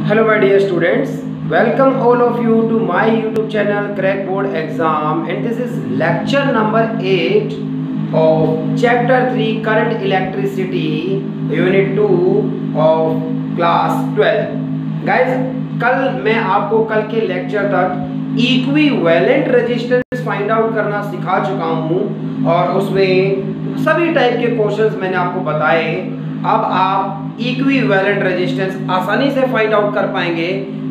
Hello my dear students, welcome all of you to my YouTube channel Crack Board Exam, and this is lecture number 8 of chapter 3 current electricity unit 2 of class 12. Guys, कल मैं आपको कल के lecture तक equivalent resistance find out करना सिखा चुका हूँ और उसमें सभी टाइप के क्वेश्चंस मैंने आपको बताए। अब आप इक्विवेलेंट रेजिस्टेंस आसानी से फाइंड आउट कर पाएंगे।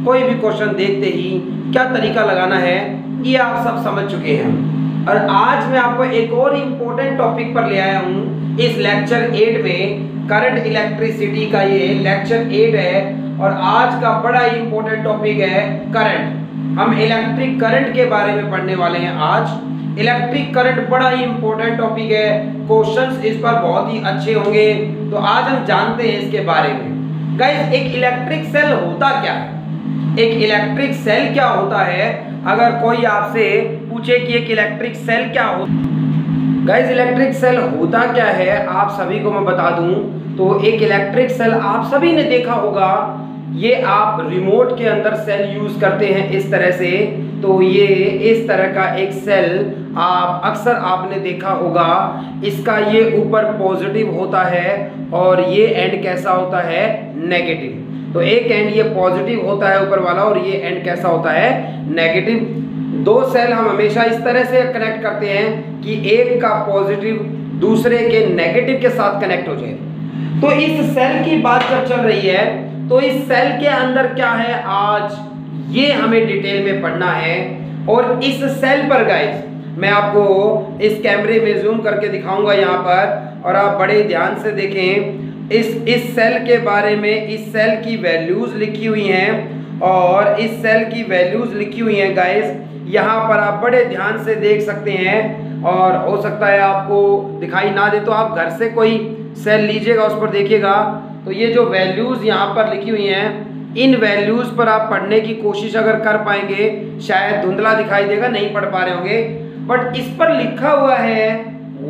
कोई भी क्वेश्चन देखते ही क्या तरीका लगाना है ये आप सब समझ चुके हैं। और आज मैं आपको एक और इम्पोर्टेंट टॉपिक पर ले आया हूँ इस लेक्चर 8 में। करंट इलेक्ट्रिसिटी का ये लेक्चर 8 है और आज का बड़ा इम्पोर्टेंट टॉपिक है करंट। हम इलेक्ट्रिक करंट के बारे में पढ़ने वाले हैं आज। इलेक्ट्रिक करंट बड़ा ही इंपॉर्टेंट टॉपिक है, क्वेश्चंस इस पर बहुत ही अच्छे होंगे, तो आज हम जानते हैं इसके बारे में। गाइस, एक इलेक्ट्रिक सेल होता क्या है? एक इलेक्ट्रिक सेल क्या होता है? अगर कोई आपसे पूछे कि एक इलेक्ट्रिक सेल क्या होता है, गाइस इलेक्ट्रिक सेल होता क्या है आप सभी को मैं बता दूं तो एक इलेक्ट्रिक सेल आप सभी ने देखा होगा, ये आप रिमोट के अंदर सेल यूज करते हैं इस तरह से। तो ये इस तरह का एक सेल आप अक्सर आपने देखा होगा, इसका ये ऊपर पॉजिटिव होता है और ये एंड कैसा होता है? नेगेटिव। तो एक एंड ये पॉजिटिव होता है ऊपर वाला और ये एंड कैसा होता है? नेगेटिव। दो सेल हम हमेशा इस तरह से कनेक्ट करते हैं कि एक का पॉजिटिव दूसरे के नेगेटिव के साथ कनेक्ट हो जाए। तो इस सेल की बात जब चल रही है तो इस सेल के अंदर क्या है आज ये हमें डिटेल में पढ़ना है। और इस सेल पर गाइस मैं आपको इस कैमरे में जूम करके दिखाऊंगा यहाँ पर, और आप बड़े ध्यान से देखें इस सेल के बारे में। इस सेल की वैल्यूज लिखी हुई हैं और इस सेल की वैल्यूज लिखी हुई हैं गाइस, यहाँ पर आप बड़े ध्यान से देख सकते हैं। और हो सकता है आपको दिखाई ना दे तो आप घर से कोई सेल लीजिएगा, उस पर देखिएगा। तो ये जो वैल्यूज यहाँ पर लिखी हुई हैं, इन वैल्यूज पर आप पढ़ने की कोशिश अगर कर पाएंगे, शायद धुंधला दिखाई देगा, नहीं पढ़ पा रहे होंगे, बट इस पर लिखा हुआ है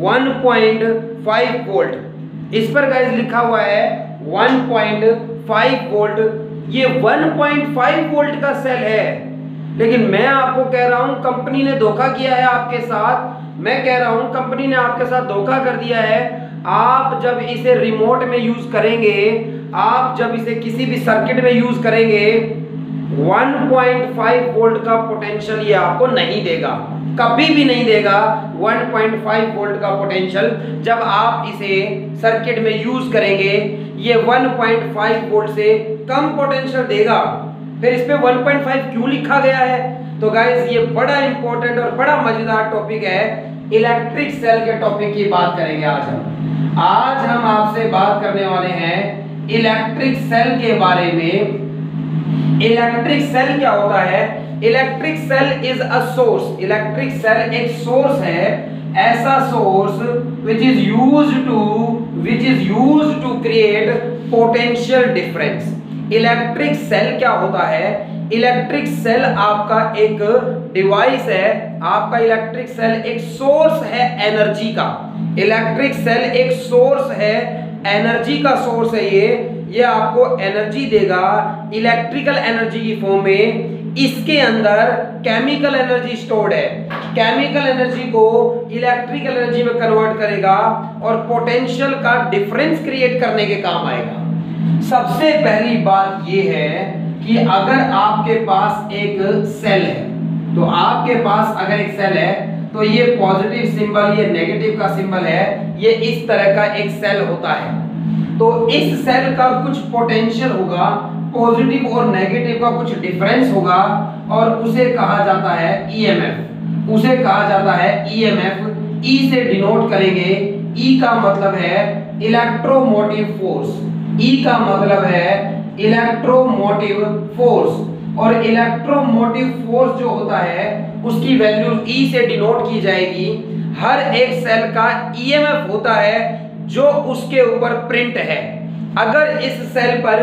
1.5 वोल्ट। इस पर गाइस लिखा हुआ है 1.5 वोल्ट। ये 1.5 वोल्ट का सेल है, लेकिन मैं आपको कह रहा हूं कंपनी ने धोखा किया है आपके साथ। मैं कह रहा हूं कंपनी ने आपके साथ धोखा कर दिया है। आप जब इसे रिमोट में यूज करेंगे, आप जब इसे किसी भी सर्किट में यूज करेंगे, 1.5 वोल्ट का पोटेंशियल ये आपको नहीं देगा, कभी भी नहीं देगा 1.5 वोल्ट का पोटेंशियल। जब आप इसे सर्किट में यूज करेंगे ये 1.5 वोल्ट से कम पोटेंशियल देगा। फिर इस पे 1.5 क्यों लिखा गया है? तो गाइस ये बड़ा इंपॉर्टेंट और बड़ा मजेदार टॉपिक है। इलेक्ट्रिक सेल के टॉपिक की बात करेंगे आज हम आपसे बात करने वाले हैं इलेक्ट्रिक सेल के बारे में। इलेक्ट्रिक सेल क्या होता है? Electric cell is a source. Electric cell एक सोर्स है, ऐसा source which is used to create potential difference। Electric cell क्या होता है? इलेक्ट्रिक सेल आपका एक डिवाइस है, आपका इलेक्ट्रिक सेल एक सोर्स है एनर्जी का। इलेक्ट्रिक सेल एक सोर्स है, एनर्जी का सोर्स है। ये आपको एनर्जी देगा इलेक्ट्रिकल एनर्जी की फॉर्म में। इसके अंदर केमिकल एनर्जी स्टोर्ड है, केमिकल एनर्जी को इलेक्ट्रिकल एनर्जी में कन्वर्ट करेगा और पोटेंशियल का डिफरेंस क्रिएट करने के काम आएगा। सबसे पहली बात यह है कि अगर आपके पास एक सेल है, तो आपके पास अगर एक सेल है तो ये पॉजिटिव सिंबल, ये नेगेटिव का सिंबल है, ये इस तरह का एक सेल होता है। तो इस सेल का कुछ पोटेंशियल होगा, पॉजिटिव और नेगेटिव का कुछ डिफरेंस होगा और उसे कहा जाता है ईएमएफ। उसे कहा जाता है ईएमएफ। ई से डिनोट करेंगे। ई का मतलब है इलेक्ट्रोमोटिव फोर्स। ई का मतलब है इलेक्ट्रोमोटिव फोर्स, और इलेक्ट्रोमोटिव फोर्स जो होता है उसकी वैल्यू ई से डिनोट की जाएगी। हर एक सेल का ईएमएफ होता है जो उसके ऊपर प्रिंट है। अगर इस सेल पर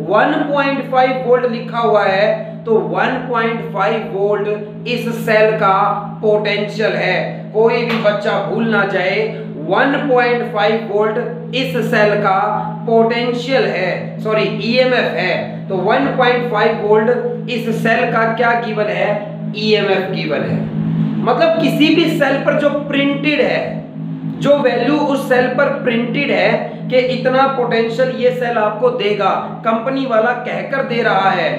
1.5 वोल्ट लिखा हुआ है तो 1.5 वोल्ट इस सेल का पोटेंशियल है। कोई भी बच्चा भूल ना जाए, 1.5 वोल्ट इस सेल का पोटेंशियल है, सॉरी ईएमएफ है। तो 1.5 वोल्ट इस सेल का क्या गिवन है, ईएमएफ गिवन है। मतलब किसी भी सेल पर जो प्रिंटेड है, जो वैल्यू उस सेल पर प्रिंटेड है कि इतना पोटेंशियल ये सेल आपको देगा, कंपनी वाला कहकर दे रहा है,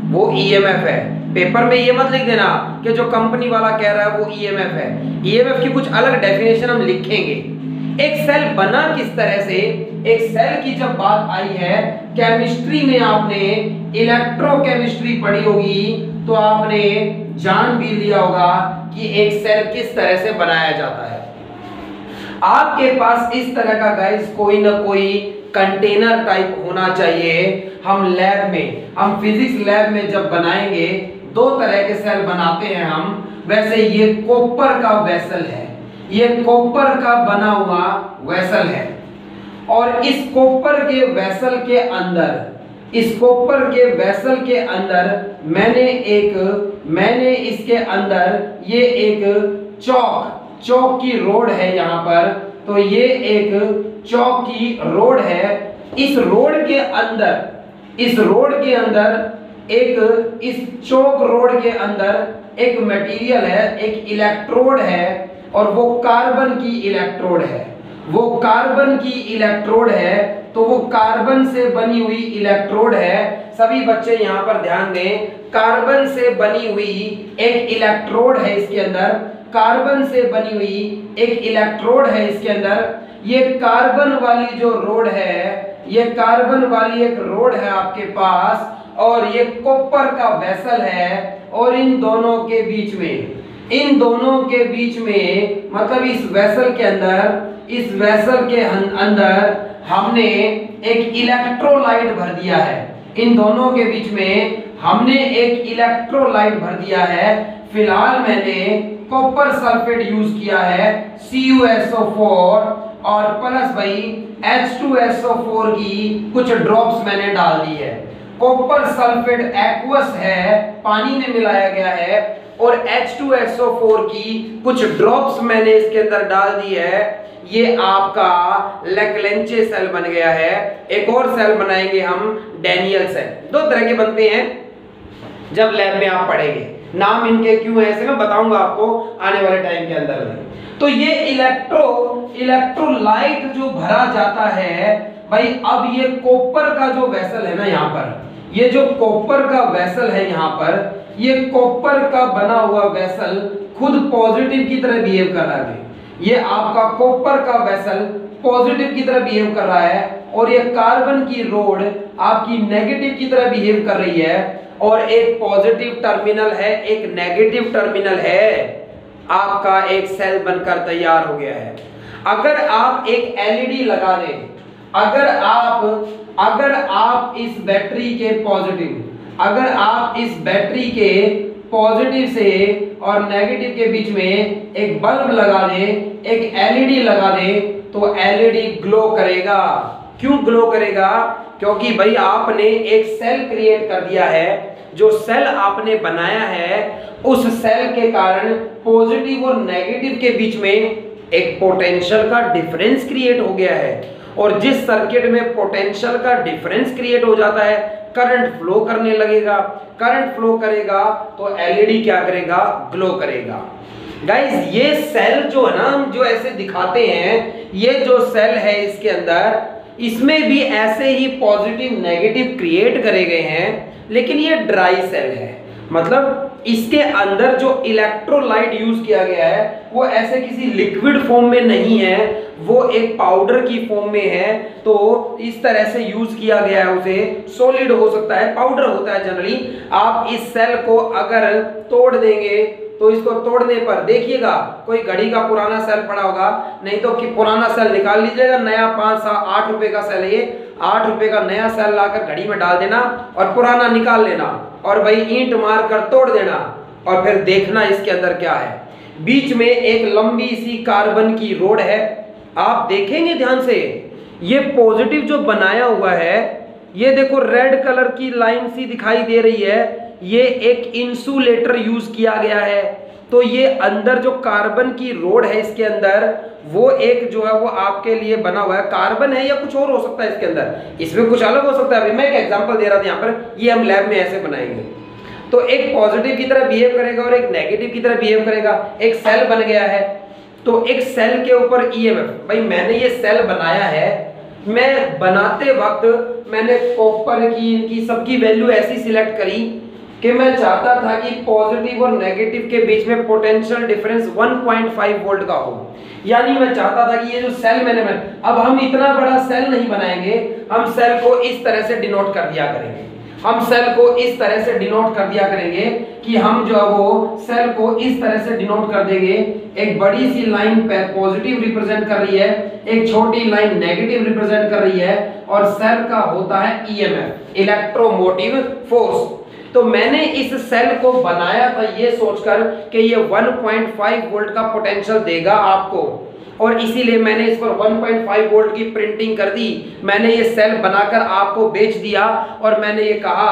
वो ईएमएफ है। पेपर में ये मत लिख देना कि जो कंपनी वाला कह रहा है वो ईएमएफ है। ईएमएफ की कुछ अलग डेफिनेशन हम लिखेंगे। एक सेल बना किस तरह से, एक सेल की जब बात आई है, केमिस्ट्री में आपने इलेक्ट्रोकेमिस्ट्री पढ़ी होगी तो आपने जान भी लिया होगा कि एक सेल किस तरह से बनाया जाता है। आपके पास इस तरह का गाइस कोई ना कोई कंटेनर टाइप होना चाहिए। हम लैब में, हम फिजिक्स लैब में जब बनाएंगे, दो तरह के सेल बनाते हैं हम। वैसे ये कॉपर का वेसल है, ये कॉपर का बना हुआ वेसल है, और इस कॉपर के वेसल के अंदर, इस कॉपर के वेसल के अंदर मैंने इसके अंदर ये एक चौक की रोड है यहाँ पर। तो ये एक चौक की रोड है। इस रोड के अंदर इस चौक रोड के अंदर एक मटेरियल है, एक इलेक्ट्रोड है, और वो कार्बन की इलेक्ट्रोड है। वो कार्बन की इलेक्ट्रोड है, तो वो कार्बन से बनी हुई इलेक्ट्रोड है। सभी बच्चे यहाँ पर ध्यान दें, कार्बन से बनी हुई एक इलेक्ट्रोड है इसके अंदर, कार्बन से बनी हुई एक इलेक्ट्रोड है इसके अंदर। ये कार्बन वाली जो रोड है, ये कार्बन वाली एक रोड है आपके पास, और ये कॉपर का वेसल है। और इन दोनों के बीच में मतलब इस वेसल के अंदर हमने एक इलेक्ट्रोलाइट भर दिया है। इन दोनों के बीच में हमने एक इलेक्ट्रोलाइट भर दिया है। फिलहाल मैंने कॉपर सल्फेट यूज किया है, CuSO4, और प्लस भाई H2SO4 की कुछ ड्रॉप्स मैंने डाल दी है। कॉपर सल्फेट एक्वस है, पानी में मिलाया गया है, और H2SO4 की कुछ ड्रॉप्स मैंने इसके अंदर डाल दी है। ये आपका लेक्लेंचे सेल बन गया है। एक और सेल बनाएंगे हम, डैनियल सेल। दो तरह के बनते हैं, जब लैब में आप पढ़ेंगे। नाम इनके क्यों है ऐसे मैं बताऊंगा आपको आने वाले टाइम के अंदर। तो ये इलेक्ट्रोलाइट जो भरा जाता है भाई, अब ये कॉपर का जो वेसल है ना, यहाँ पर ये जो कॉपर का वेसल है, यहाँ पर ये कॉपर का बना हुआ वेसल खुद पॉजिटिव की तरह बिहेव कर रहा है। ये आपका कॉपर का वेसल पॉजिटिव की तरह बिहेव कर रहा है, और ये कार्बन की रोड आपकी नेगेटिव की तरह बिहेव कर रही है। और एक पॉजिटिव टर्मिनल है, एक नेगेटिव टर्मिनल है, आपका एक सेल बनकर तैयार हो गया है। अगर आप एक एलईडी लगा दें, अगर आप इस बैटरी के पॉजिटिव से और नेगेटिव के बीच में एक बल्ब लगा दें, एक एलईडी लगा दें, तो एलईडी ग्लो करेगा। क्यों ग्लो करेगा? क्योंकि भाई आपने एक सेल क्रिएट कर दिया है। जो सेल आपने बनाया है, उस सेल के कारण पॉजिटिव और नेगेटिव के बीच में एक पोटेंशियल का डिफरेंस क्रिएट हो गया है। और जिस सर्किट में पोटेंशियल का डिफरेंस क्रिएट हो जाता है, करंट फ्लो करने लगेगा। करंट फ्लो करेगा तो एलईडी क्या करेगा? ग्लो करेगा। गाइस, ये सेल जो है ना, हम जो ऐसे दिखाते हैं, ये जो सेल है इसके अंदर, इसमें भी ऐसे ही पॉजिटिव नेगेटिव क्रिएट करे गए हैं, लेकिन ये ड्राई सेल है। मतलब इसके अंदर जो इलेक्ट्रोलाइट यूज किया गया है वो ऐसे किसी लिक्विड फॉर्म में नहीं है, वो एक पाउडर की फॉर्म में है। तो इस तरह से यूज किया गया है उसे। सॉलिड हो सकता है, पाउडर होता है जनरली। आप इस सेल को अगर तोड़ देंगे तो इसको तोड़ने पर देखिएगा कोई घड़ी का पुराना सेल पड़ा होगा, नहीं तो कि पुराना सेल निकाल लीजिएगा, नया 5-8 रुपए का सेल है ये, 8 रुपए का नया सेल लाकर घड़ी में डाल देना और पुराना निकाल लेना, और भाई ईंट मार कर तोड़ देना, और फिर देखना इसके अंदर क्या है। बीच में एक लंबी सी कार्बन की रोड है। आप देखेंगे ध्यान से, ये पॉजिटिव जो बनाया हुआ है, ये देखो रेड कलर की लाइन सी दिखाई दे रही है, ये एक इंसुलेटर यूज किया गया है। तो ये अंदर जो कार्बन की रोड है इसके अंदर वो एक जो है वो आपके लिए बना हुआ है, कार्बन है या कुछ और हो सकता है इसके अंदर, इसमें कुछ अलग हो सकता है। अभी मैं एक एग्जांपल दे रहा था यहाँ पर, ये हम लैब में ऐसे बनाएंगे। तो एक पॉजिटिव की तरह बिहेव करेगा और एक नेगेटिव की तरह बिहेव करेगा। एक सेल बन गया है, तो एक सेल के ऊपर ईएमएफ, भाई मैंने ये सेल बनाया है, मैं बनाते वक्त मैंने कॉपर की इनकी सबकी वैल्यू ऐसी सिलेक्ट करी कि मैं चाहता था कि पॉजिटिव और नेगेटिव के बीच में पोटेंशियल डिफरेंस 1.5 वोल्ट का हो। यानी मैं चाहता था कि ये जो सेल मैंने बनाया, अब हम इतना बड़ा सेल नहीं बनाएंगे, हम सेल को इस तरह से डिनोट कर दिया करेंगे, हम सेल को इस तरह से डिनोट कर दिया करेंगे कि हम जो है वो सेल को इस तरह से डिनोट कर देंगे। एक बड़ी सी लाइन पॉजिटिव रिप्रेजेंट कर रही है, एक छोटी लाइन नेगेटिव रिप्रेजेंट कर रही है, और सेल का होता है ईएमएफ, इलेक्ट्रोमोटिव फोर्स। तो मैंने इस सेल को बनाया था ये सोचकर कि ये 1.5 वोल्ट का पोटेंशियल देगा आपको, और इसीलिए मैंने इस पर 1.5 वोल्ट की प्रिंटिंग कर दी। मैंने ये सेल बनाकर आपको बेच दिया और मैंने ये कहा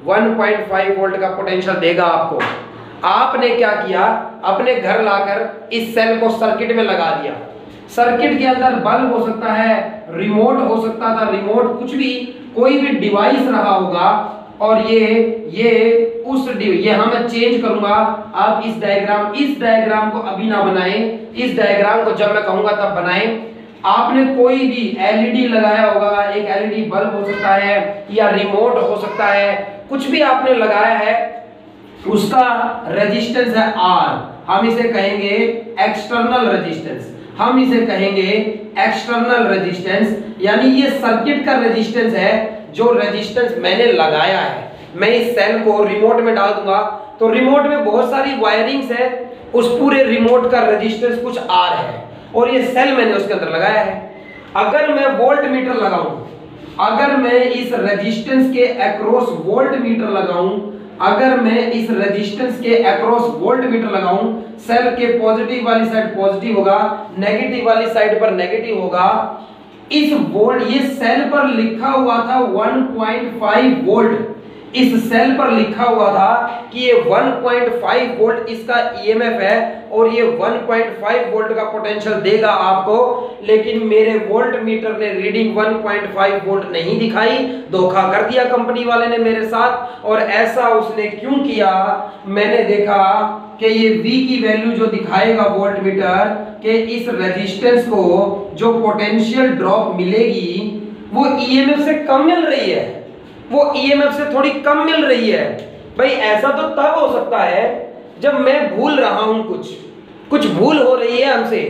1.5 वोल्ट का पोटेंशियल देगा आपको। आपने क्या किया, अपने घर लाकर इस सेल को सर्किट में लगा दिया। सर्किट के अंदर बल्ब हो सकता है, रिमोट हो सकता था, रिमोट कुछ भी, कोई भी डिवाइस रहा होगा, और ये मैं चेंज करूंगा। आप इस डायग्राम को अभी ना बनाएं, इस डायग्राम को जब मैं कहूंगा तब बनाएं। आपने कोई भी एलईडी लगाया होगा, एक एलईडी बल्ब हो सकता है या रिमोट हो सकता है, कुछ भी आपने लगाया है, उसका रेजिस्टेंस है R, हम इसे कहेंगे एक्सटर्नल रेजिस्टेंस, हम इसे कहेंगे एक्सटर्नल रेजिस्टेंस। यानी ये सर्किट का रेजिस्टेंस है, जो रेजिस्टेंस मैंने लगाया है। मैं इस सेल को रिमोट में डाल दूंगा, तो रिमोट में बहुत सारी वायरिंग्स है, उस पूरे रिमोट का रेजिस्टेंस कुछ R है, और ये सेल मैंने उसके अंदर लगाया है। अगर मैं वोल्ट मीटर लगाऊं, अगर मैं इस रेजिस्टेंस के अक्रॉस वोल्ट मीटर लगाऊं, अगर मैं इस रेजिस्टेंस के अक्रॉस वोल्ट मीटर लगाऊं, सेल के पॉजिटिव वाली साइड पॉजिटिव होगा, नेगेटिव वाली साइड पर नेगेटिव होगा। इस वोल्ट, ये सेल पर लिखा हुआ था 1.5 वोल्ट, इस सेल पर लिखा हुआ था कि ये 1.5 वोल्ट इसका ईएमएफ है और ये 1.5 वोल्ट का पोटेंशियल देगा आपको। लेकिन मेरे वोल्ट मीटर ने रीडिंग 1.5 वोल्ट नहीं दिखाई, धोखा कर दिया कंपनी वाले ने मेरे साथ। और ऐसा उसने क्यों किया, मैंने देखा कि ये V की वैल्यू जो दिखाएगा वोल्ट मीटर के, इस रेजिस्टेंस को जो पोटेंशियल ड्रॉप मिलेगी वो ईएमएफ से कम मिल रही है, वो ईएमएफ से थोड़ी कम मिल रही है। भाई ऐसा तो तब हो सकता है जब मैं भूल रहा हूं, कुछ भूल हो रही है हमसे,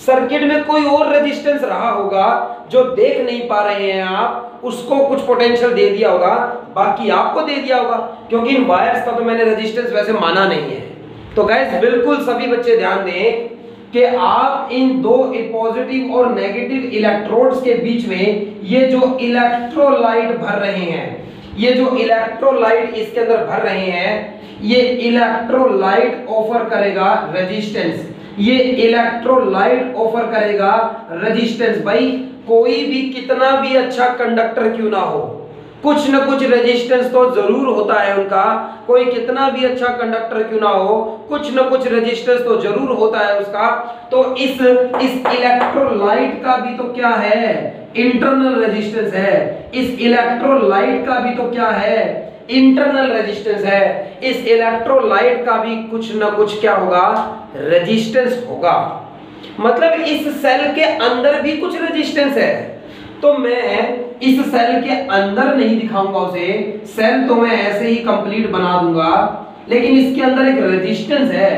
सर्किट में कोई और रेजिस्टेंस रहा होगा जो देख नहीं पा रहे हैं आप, उसको कुछ पोटेंशियल दे दिया होगा, बाकी आपको दे दिया होगा, क्योंकि इन वायर्स का तो मैंने रेजिस्टेंस वैसे माना नहीं है। तो गाइस बिल्कुल सभी बच्चे ध्यान दें कि आप इन दो पॉजिटिव और नेगेटिव इलेक्ट्रोड्स के बीच में ये जो इलेक्ट्रोलाइट भर रहे हैं, ये जो इलेक्ट्रोलाइट इसके अंदर भर रहे हैं, ये इलेक्ट्रोलाइट ऑफर करेगा रेजिस्टेंस, ये इलेक्ट्रोलाइट ऑफर करेगा रेजिस्टेंस। भाई कोई भी कितना भी अच्छा कंडक्टर क्यों ना हो, कुछ न कुछ रेजिस्टेंस तो जरूर होता है उनका। कोई कितना भी अच्छा कंडक्टर क्यों ना हो, कुछ न कुछ रेजिस्टेंस तो जरूर होता है उसका। तो इस इलेक्ट्रोलाइट का भी तो क्या है, इंटरनल रेजिस्टेंस है। इस इलेक्ट्रोलाइट का भी तो क्या है, इंटरनल रेजिस्टेंस है। इस इलेक्ट्रोलाइट का भी कुछ न कुछ क्या होगा, रेजिस्टेंस होगा। मतलब इस सेल के अंदर भी कुछ रेजिस्टेंस है। तो मैं इस सेल के अंदर नहीं दिखाऊंगा उसे, सेल तो मैं ऐसे ही कंप्लीट बना दूंगा, लेकिन इसके अंदर एक रेजिस्टेंस है,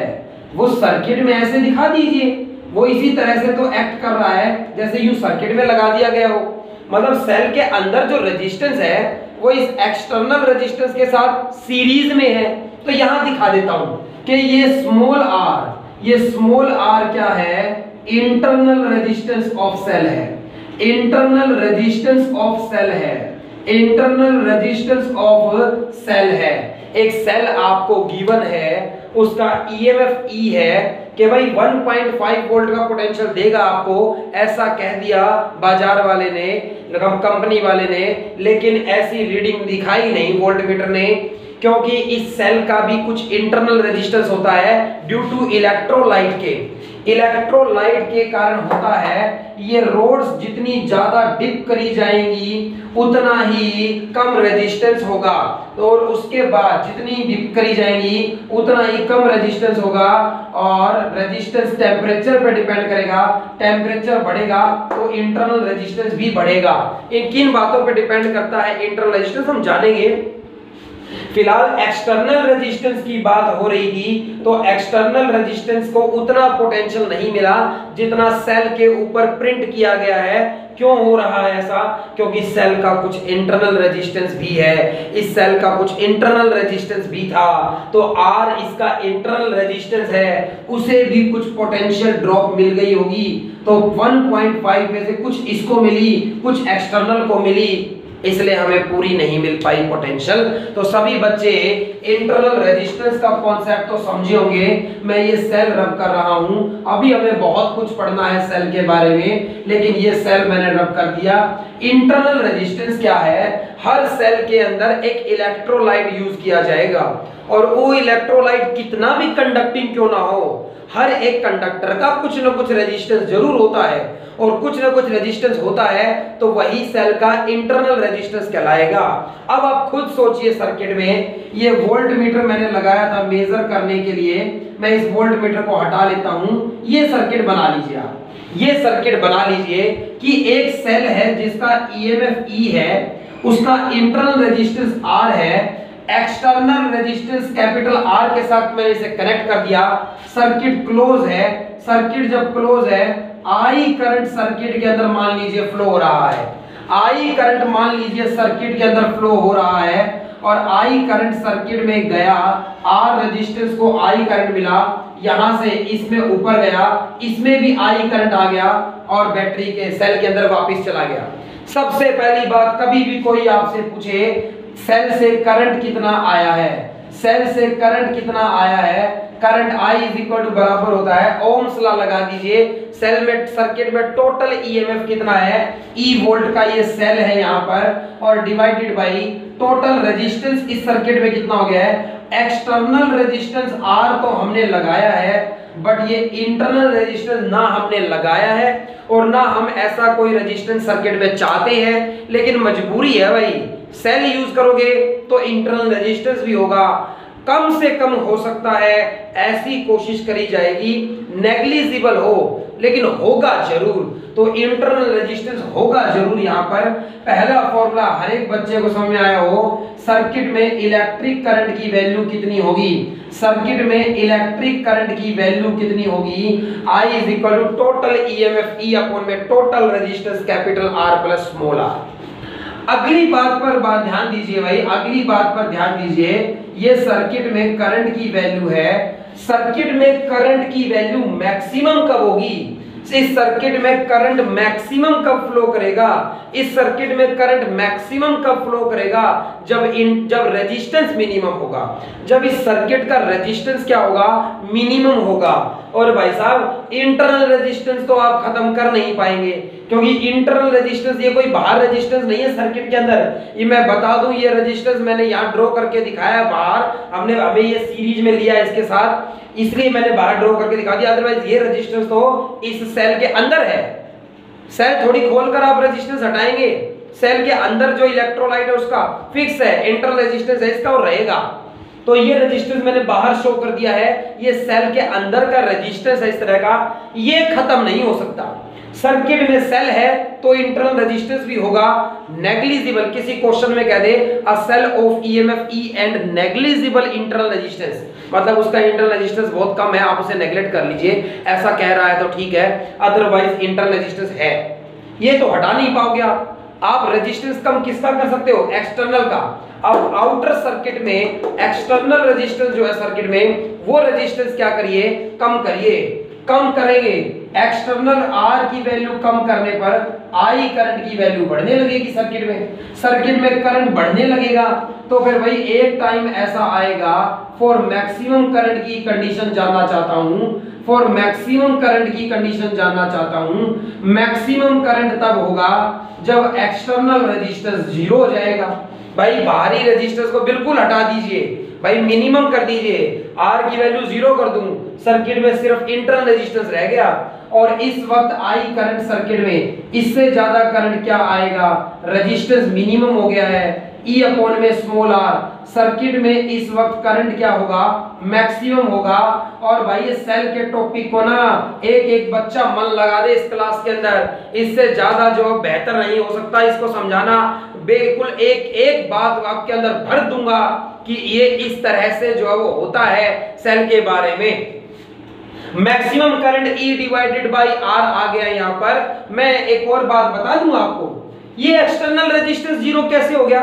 वो सर्किट में ऐसे दिखा दीजिए। वो इसी तरह से तो एक्ट कर रहा है जैसे यूं सर्किट में लगा दिया गया हो। मतलब सेल के अंदर जो रेजिस्टेंस है वो इस एक्सटर्नल रेजिस्टेंस के साथ सीरीज में है। तो यहां दिखा देता हूं कि ये स्मॉल r क्या है, इंटरनल रेजिस्टेंस ऑफ सेल है, इंटरनल रेजिस्टेंस ऑफ सेल है, इंटरनल रेजिस्टेंस ऑफ सेल है। एक सेल आपको गिवन है, उसका ईएमएफ ई है कि भाई 1.5 वोल्ट का पोटेंशियल देगा आपको, ऐसा कह दिया बाजार वाले ने। कंपनी वाले ने, लेकिन ऐसी रीडिंग दिखाई नहीं वोल्टमीटर ने, क्योंकि इस सेल का भी कुछ इंटरनल रेजिस्टेंस होता है ड्यू टू इलेक्ट्रोलाइट के कारण होता है। ये रोड्स जितनी ज्यादा डिप करी जाएंगी उतना ही कम रेजिस्टेंस होगा, और उसके बाद जितनी डिप करी जाएंगी उतना ही कम रेजिस्टेंस होगा, और रेजिस्टेंस टेम्परेचर पे डिपेंड करेगा। टेम्परेचर बढ़ेगा तो इंटरनल रेजिस्टेंस भी बढ़ेगा। इन किन बातों पे डिपेंड करता है इंटरनल रेजिस्टेंस हम जानेंगे। फिलहाल एक्सटर्नल रेजिस्टेंस की बात हो रही थी, तो एक्सटर्नल रेजिस्टेंस को उतना पोटेंशियल नहीं मिला जितना सेल के ऊपर प्रिंट किया गया है। क्यों हो रहा है ऐसा? क्योंकि सेल का कुछ इंटरनल रेजिस्टेंस भी है, इस सेल का कुछ इंटरनल रेजिस्टेंस भी था, तो आर इसका इंटरनल रेजिस्टेंस है, उसे भी कुछ पोटेंशियल ड्रॉप मिल गई होगी। तो 1.5 में से कुछ इसको मिली, कुछ एक्सटर्नल को मिली, इसलिए हमें पूरी नहीं मिल पाई पोटेंशियल। तो सभी बच्चे इंटरनल रेजिस्टेंस का कॉन्सेप्ट तो समझे होंगे। मैं ये सेल रब कर रहा हूं, अभी हमें बहुत कुछ पढ़ना है सेल के बारे में, लेकिन ये सेल मैंने रब कर दिया। इंटरनल रेजिस्टेंस क्या है? हर सेल के अंदर एक इलेक्ट्रोलाइट यूज किया जाएगा, और वो इलेक्ट्रोलाइट कितना भी कंडक्टिंग क्यों ना हो, हर एक कंडक्टर का कुछ ना कुछ रेजिस्टेंस जरूर होता है, और कुछ ना कुछ रेजिस्टेंस होता है तो वही सेल का इंटरनल रेजिस्टेंस कहलाएगा। अब आप खुद सोचिए, सर्किट में ये वोल्टमीटर मैंने लगाया था मेजर करने के लिए, मैं इस वोल्टमीटर को हटा लेता हूं। ये सर्किट बना लीजिए आप, ये सर्किट बना लीजिए कि एक सेल है जिसका ईएमएफ ई है, उसका इंटरनल रेजिस्टेंस आर है, एक्सटर्नल रेजिस्टेंस कैपिटल आर के साथ मैंने इसे कनेक्ट कर दिया, सर्किट क्लोज है। सर्किट जब क्लोज है, आई करंट सर्किट के अंदर मान लीजिए फ्लो हो रहा है, आई करंट मान लीजिए सर्किट के अंदर फ्लो हो रहा है, और आई करंट सर्किट में गया, आर रेजिस्टेंस को आई करंट मिला, यहां से इसमें ऊपर गया, इसमें भी आई करंट आ गया, और बैटरी के सेल के अंदर वापस चला गया। सबसे पहली बात, कभी भी कोई आपसे पूछे सेल से करंट कितना आया है, सेल से करंट कितना आया है, current I is equal to बराबर होता है, ओम्स लॉ लगा दीजिए, सेल में सर्किट में टोटल ईएमएफ कितना है, ई वोल्ट का ये सेल है यहाँ पर, और डिवाइडेड बाय टोटल रेजिस्टेंस इस सर्किट में कितना हो गया है। एक्सटर्नल रेजिस्टेंस R तो हमने लगाया है, बट ये इंटरनल रेजिस्टेंस ना हमने लगाया है, और ना हम ऐसा कोई रेजिस्टेंस सर्किट में चाहते हैं, लेकिन मजबूरी है भाई, सेल यूज करोगे तो इंटरनल रेजिस्टेंस भी होगा। कम से कम हो सकता है, ऐसी कोशिश करी जाएगी नेग्लिजिबल हो, लेकिन होगा जरूर। तो इंटरनल रेजिस्टेंस होगा जरूर। यहाँ पर पहला फॉर्मूला हर एक बच्चे को समझ में आया हो, सर्किट में इलेक्ट्रिक करंट की वैल्यू कितनी होगी, सर्किट में इलेक्ट्रिक करंट की वैल्यू कितनी होगी, I is equal to total EMF E upon में total resistance capital R plus small r। अगली बात पर ध्यान दीजिए भाई, अगली बात पर ध्यान दीजिए, ये सर्किट में करंट की वैल्यू है, सर्किट में करंट की वैल्यू मैक्सिमम कब होगी, इस सर्किट में करंट मैक्सिमम कब फ्लो करेगा, इस सर्किट में करंट मैक्सिमम कब फ्लो करेगा, जब रेजिस्टेंस मिनिमम होगा, जब इस सर्किट का रेजिस्टेंस क्या होगा, मिनिमम होगा। और भाई साहब इंटरनल रेजिस्टेंस तो आप खत्म कर नहीं पाएंगे, क्योंकि इंटरनल रेजिस्टेंस ये कोई बाहर रेजिस्टेंस नहीं है सर्किट के अंदर। ये मैं बता दूं, ये रेजिस्टेंस मैंने यहाँ ड्रॉ करके दिखाया बाहर, हमें ये सीरीज में लिया इसके साथ, इसलिए मैंने बाहर ड्रॉ करके दिखा दिया। अदरवाइज ये रेजिस्टेंस तो इस सेल के अंदर है, सेल थोड़ी खोलकर आप रेजिस्टेंस हटाएंगे, सेल के अंदर जो इलेक्ट्रोलाइट है उसका फिक्स है, इंटरनल रेजिस्टेंस है इसका और रहेगा। तो ये रेजिस्टेंस मैंने बाहर शो कर दिया है, ये सेल के अंदर का रेजिस्टेंस है इस तरह का, ये खत्म नहीं हो सकता। सर्किट में सेल है तो इंटरनल रेजिस्टेंस भी होगा नेग्लिजिबल। किसी क्वेश्चन में कह दे a cell of EMF E and negligible internal resistance, मतलब उसका इंटरनल रेजिस्टेंस बहुत कम है, आप उसे नेग्लेक्ट कर लीजिए, ऐसा कह रहा है तो ठीक है, अदरवाइज इंटरनल रेजिस्टेंस है, ये तो हटा नहीं पाओगे आप रेजिस्टेंस कम किसका कर सकते हो, एक्सटर्नल का। अब आउटर सर्किट में एक्सटर्नल रेजिस्टेंस जो है सर्किट में, वो रेजिस्टेंस क्या करिए, कम करिए, कम करेंगे एक्सटर्नल आर की वैल्यू कम करने पर आई करंट की वैल्यू बढ़ने लगेगी सर्किट में करंट बढ़ने लगेगा। तो फिर भाई एक टाइम ऐसा आएगा, फॉर मैक्सिमम करंट की कंडीशन जानना चाहता हूं, फॉर मैक्सिमम करंट की कंडीशन जानना चाहता हूं। मैक्सिमम करंट तब होगा जब एक्सटर्नल रेजिस्टेंस जीरो हो जाएगा। भाई बाहरी रेजिस्टेंस को बिल्कुल हटा दीजिए, भाई मिनिमम कर दीजिए, आर की वैल्यू जीरो कर दूं, सर्किट में सिर्फ इंटरनल रेजिस्टेंस रह गया। और इस वक्त आई करंट सर्किट में इससे ज्यादा करंट क्या आएगा, रेजिस्टेंस मिनिमम हो गया है, E अपॉन में स्मॉल आर। सर्किट में इस वक्त करंट क्या होगा, मैक्सिमम होगा। और भाई ये सेल के टॉपिक को ना एक एक बच्चा मन लगा दे इस क्लास के अंदर, इससे ज्यादा जो बेहतर नहीं हो सकता इसको समझाना। बिल्कुल एक एक बात आपके अंदर भर दूंगा कि ये इस तरह से जो है वो होता है सेल के बारे में। Maximum current E divided by R आ गया यहाँ पर। मैं एक और बात बता दूं आपको, ये एक्सटर्नल रेजिस्टेंस जीरो कैसे हो गया।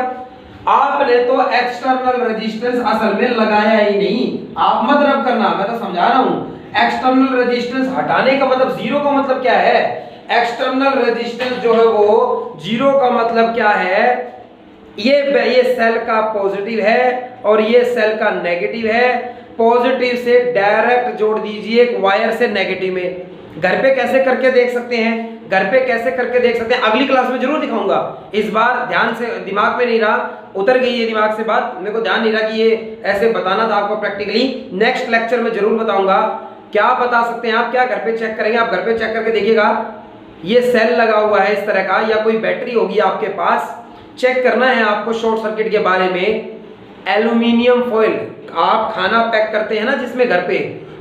आपने तो एक्सटर्नल रेजिस्टेंस असल में लगाया ही नहीं, आप मत रब करना, मैं तो समझा रहा हूं। एक्सटर्नल रेजिस्टेंस हटाने का मतलब, जीरो का मतलब क्या है, एक्सटर्नल रेजिस्टेंस जो है वो जीरो का मतलब क्या है, ये सेल का पॉजिटिव है और ये सेल का नेगेटिव है। पॉजिटिव से डायरेक्ट जोड़ दीजिए एक वायर से नेगेटिव में। घर पे कैसे करके देख सकते हैं, घर पे कैसे करके देख सकते हैं, अगली क्लास में जरूर दिखाऊंगा। इस बार ध्यान से, दिमाग में नहीं रहा, उतर गई है दिमाग से बात, मेरे को ध्यान नहीं रहा कि ये ऐसे बताना था आपको प्रैक्टिकली। नेक्स्ट लेक्चर में जरूर बताऊंगा। क्या बता सकते हैं आप, क्या घर पे चेक करेंगे, आप घर पे चेक करके देखिएगा। ये सेल लगा हुआ है इस तरह का, या कोई बैटरी होगी आपके पास, चेक करना है आपको शॉर्ट सर्किट के बारे में। एल्यूमिनियम फॉइल, आप खाना पैक करते हैं ना जिसमें घर पे,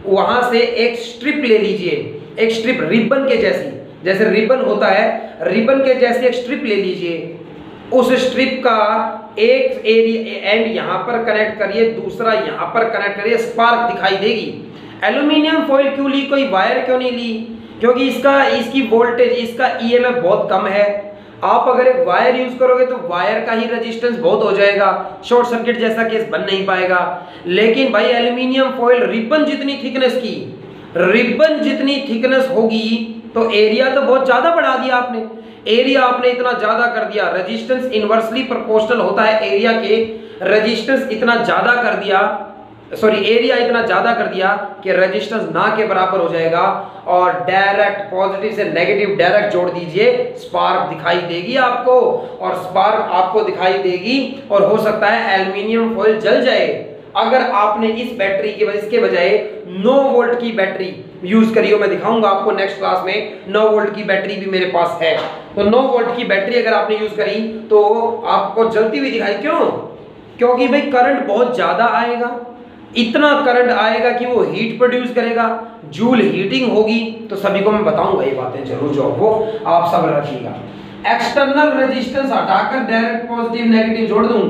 वहां से एक स्ट्रिप ले लीजिए, एक स्ट्रिप रिबन के जैसी, जैसे रिबन होता है, रिबन के जैसे एक स्ट्रिप ले लीजिए। उस स्ट्रिप का एक एरिया एंड यहां पर कनेक्ट करिए, दूसरा यहां पर कनेक्ट करिए, स्पार्क दिखाई देगी। एल्यूमिनियम फॉइल क्यों ली, कोई वायर क्यों नहीं ली, क्योंकि इसकी वोल्टेज, इसका ईएमएफ बहुत कम है। आप अगर एक वायर यूज करोगे तो वायर का ही रेजिस्टेंस बहुत हो जाएगा, शॉर्ट सर्किट जैसा केस बन नहीं पाएगा। लेकिन भाई एल्यूमिनियम फॉइल रिबन जितनी थिकनेस की, रिबन जितनी थिकनेस होगी तो एरिया तो बहुत ज्यादा बढ़ा दिया आपने, एरिया आपने इतना ज्यादा कर दिया, रेजिस्टेंस इनवर्सली प्रोपोर्शनल होता है एरिया के, रेजिस्टेंस इतना ज्यादा कर दिया, सॉरी एरिया इतना ज्यादा कर दिया कि रेजिस्टेंस ना के बराबर हो जाएगा। और डायरेक्ट पॉजिटिव से नेगेटिव डायरेक्ट जोड़ दीजिए, स्पार्क दिखाई देगी आपको, और स्पार्क आपको दिखाई देगी और हो सकता है एल्यूमिनियम फॉइल जल जाए। अगर आपने इस बैटरी के इसके बजाय 9 वोल्ट की बैटरी यूज करी हो, मैं दिखाऊंगा आपको नेक्स्ट क्लास में, 9 वोल्ट की बैटरी भी मेरे पास है, तो 9 वोल्ट की बैटरी अगर आपने यूज करी तो आपको जलती हुई दिखाई, क्यों, क्योंकि भाई करंट बहुत ज्यादा आएगा, इतना करंट आएगा कि वो हीट प्रोड्यूस करेगा, जूल हीटिंग होगी। तो सभी को मैं बताऊंगा ये बातें जरूर, जो वो आप सब रखिएगा। एक्सटर्नल रेजिस्टेंस हटाकर डायरेक्ट पॉजिटिव नेगेटिव जोड़ दूं,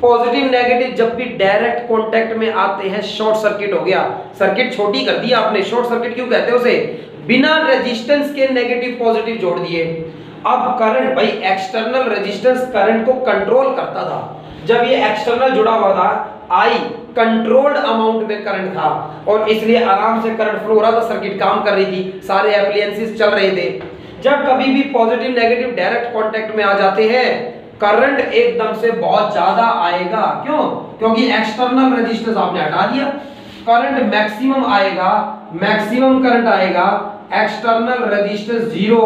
पॉजिटिव नेगेटिव जब भी डायरेक्ट कांटेक्ट में आते हैं शॉर्ट सर्किट हो गया। सर्किट छोटी कर दी आपने, शॉर्ट सर्किट क्यों कहते हैं उसे, बिना रेजिस्टेंस के नेगेटिव पॉजिटिव जोड़ दिए। अब करंट, भाई एक्सटर्नल रेजिस्टेंस करंट को कंट्रोल करता था, जब ये एक्सटर्नल जुड़ा हुआ था आई कंट्रोल्ड अमाउंट में करंट था और इसलिए आराम से करंट फ्लो हो रहा था, सर्किट काम कर रही थी, सारे एप्लायंसेस चल रहे थे। जब कभी भी पॉजिटिव नेगेटिव डायरेक्ट कांटेक्ट में आ जाते हैं, करंट एकदम से बहुत ज्यादा आएगा, क्यों, क्योंकि एक्सटर्नल रेजिस्टेंस आपने हटा दिया, करंट मैक्सिमम आएगा, मैक्सिमम करंट आएगा। एक्सटर्नल रेजिस्टेंस जीरो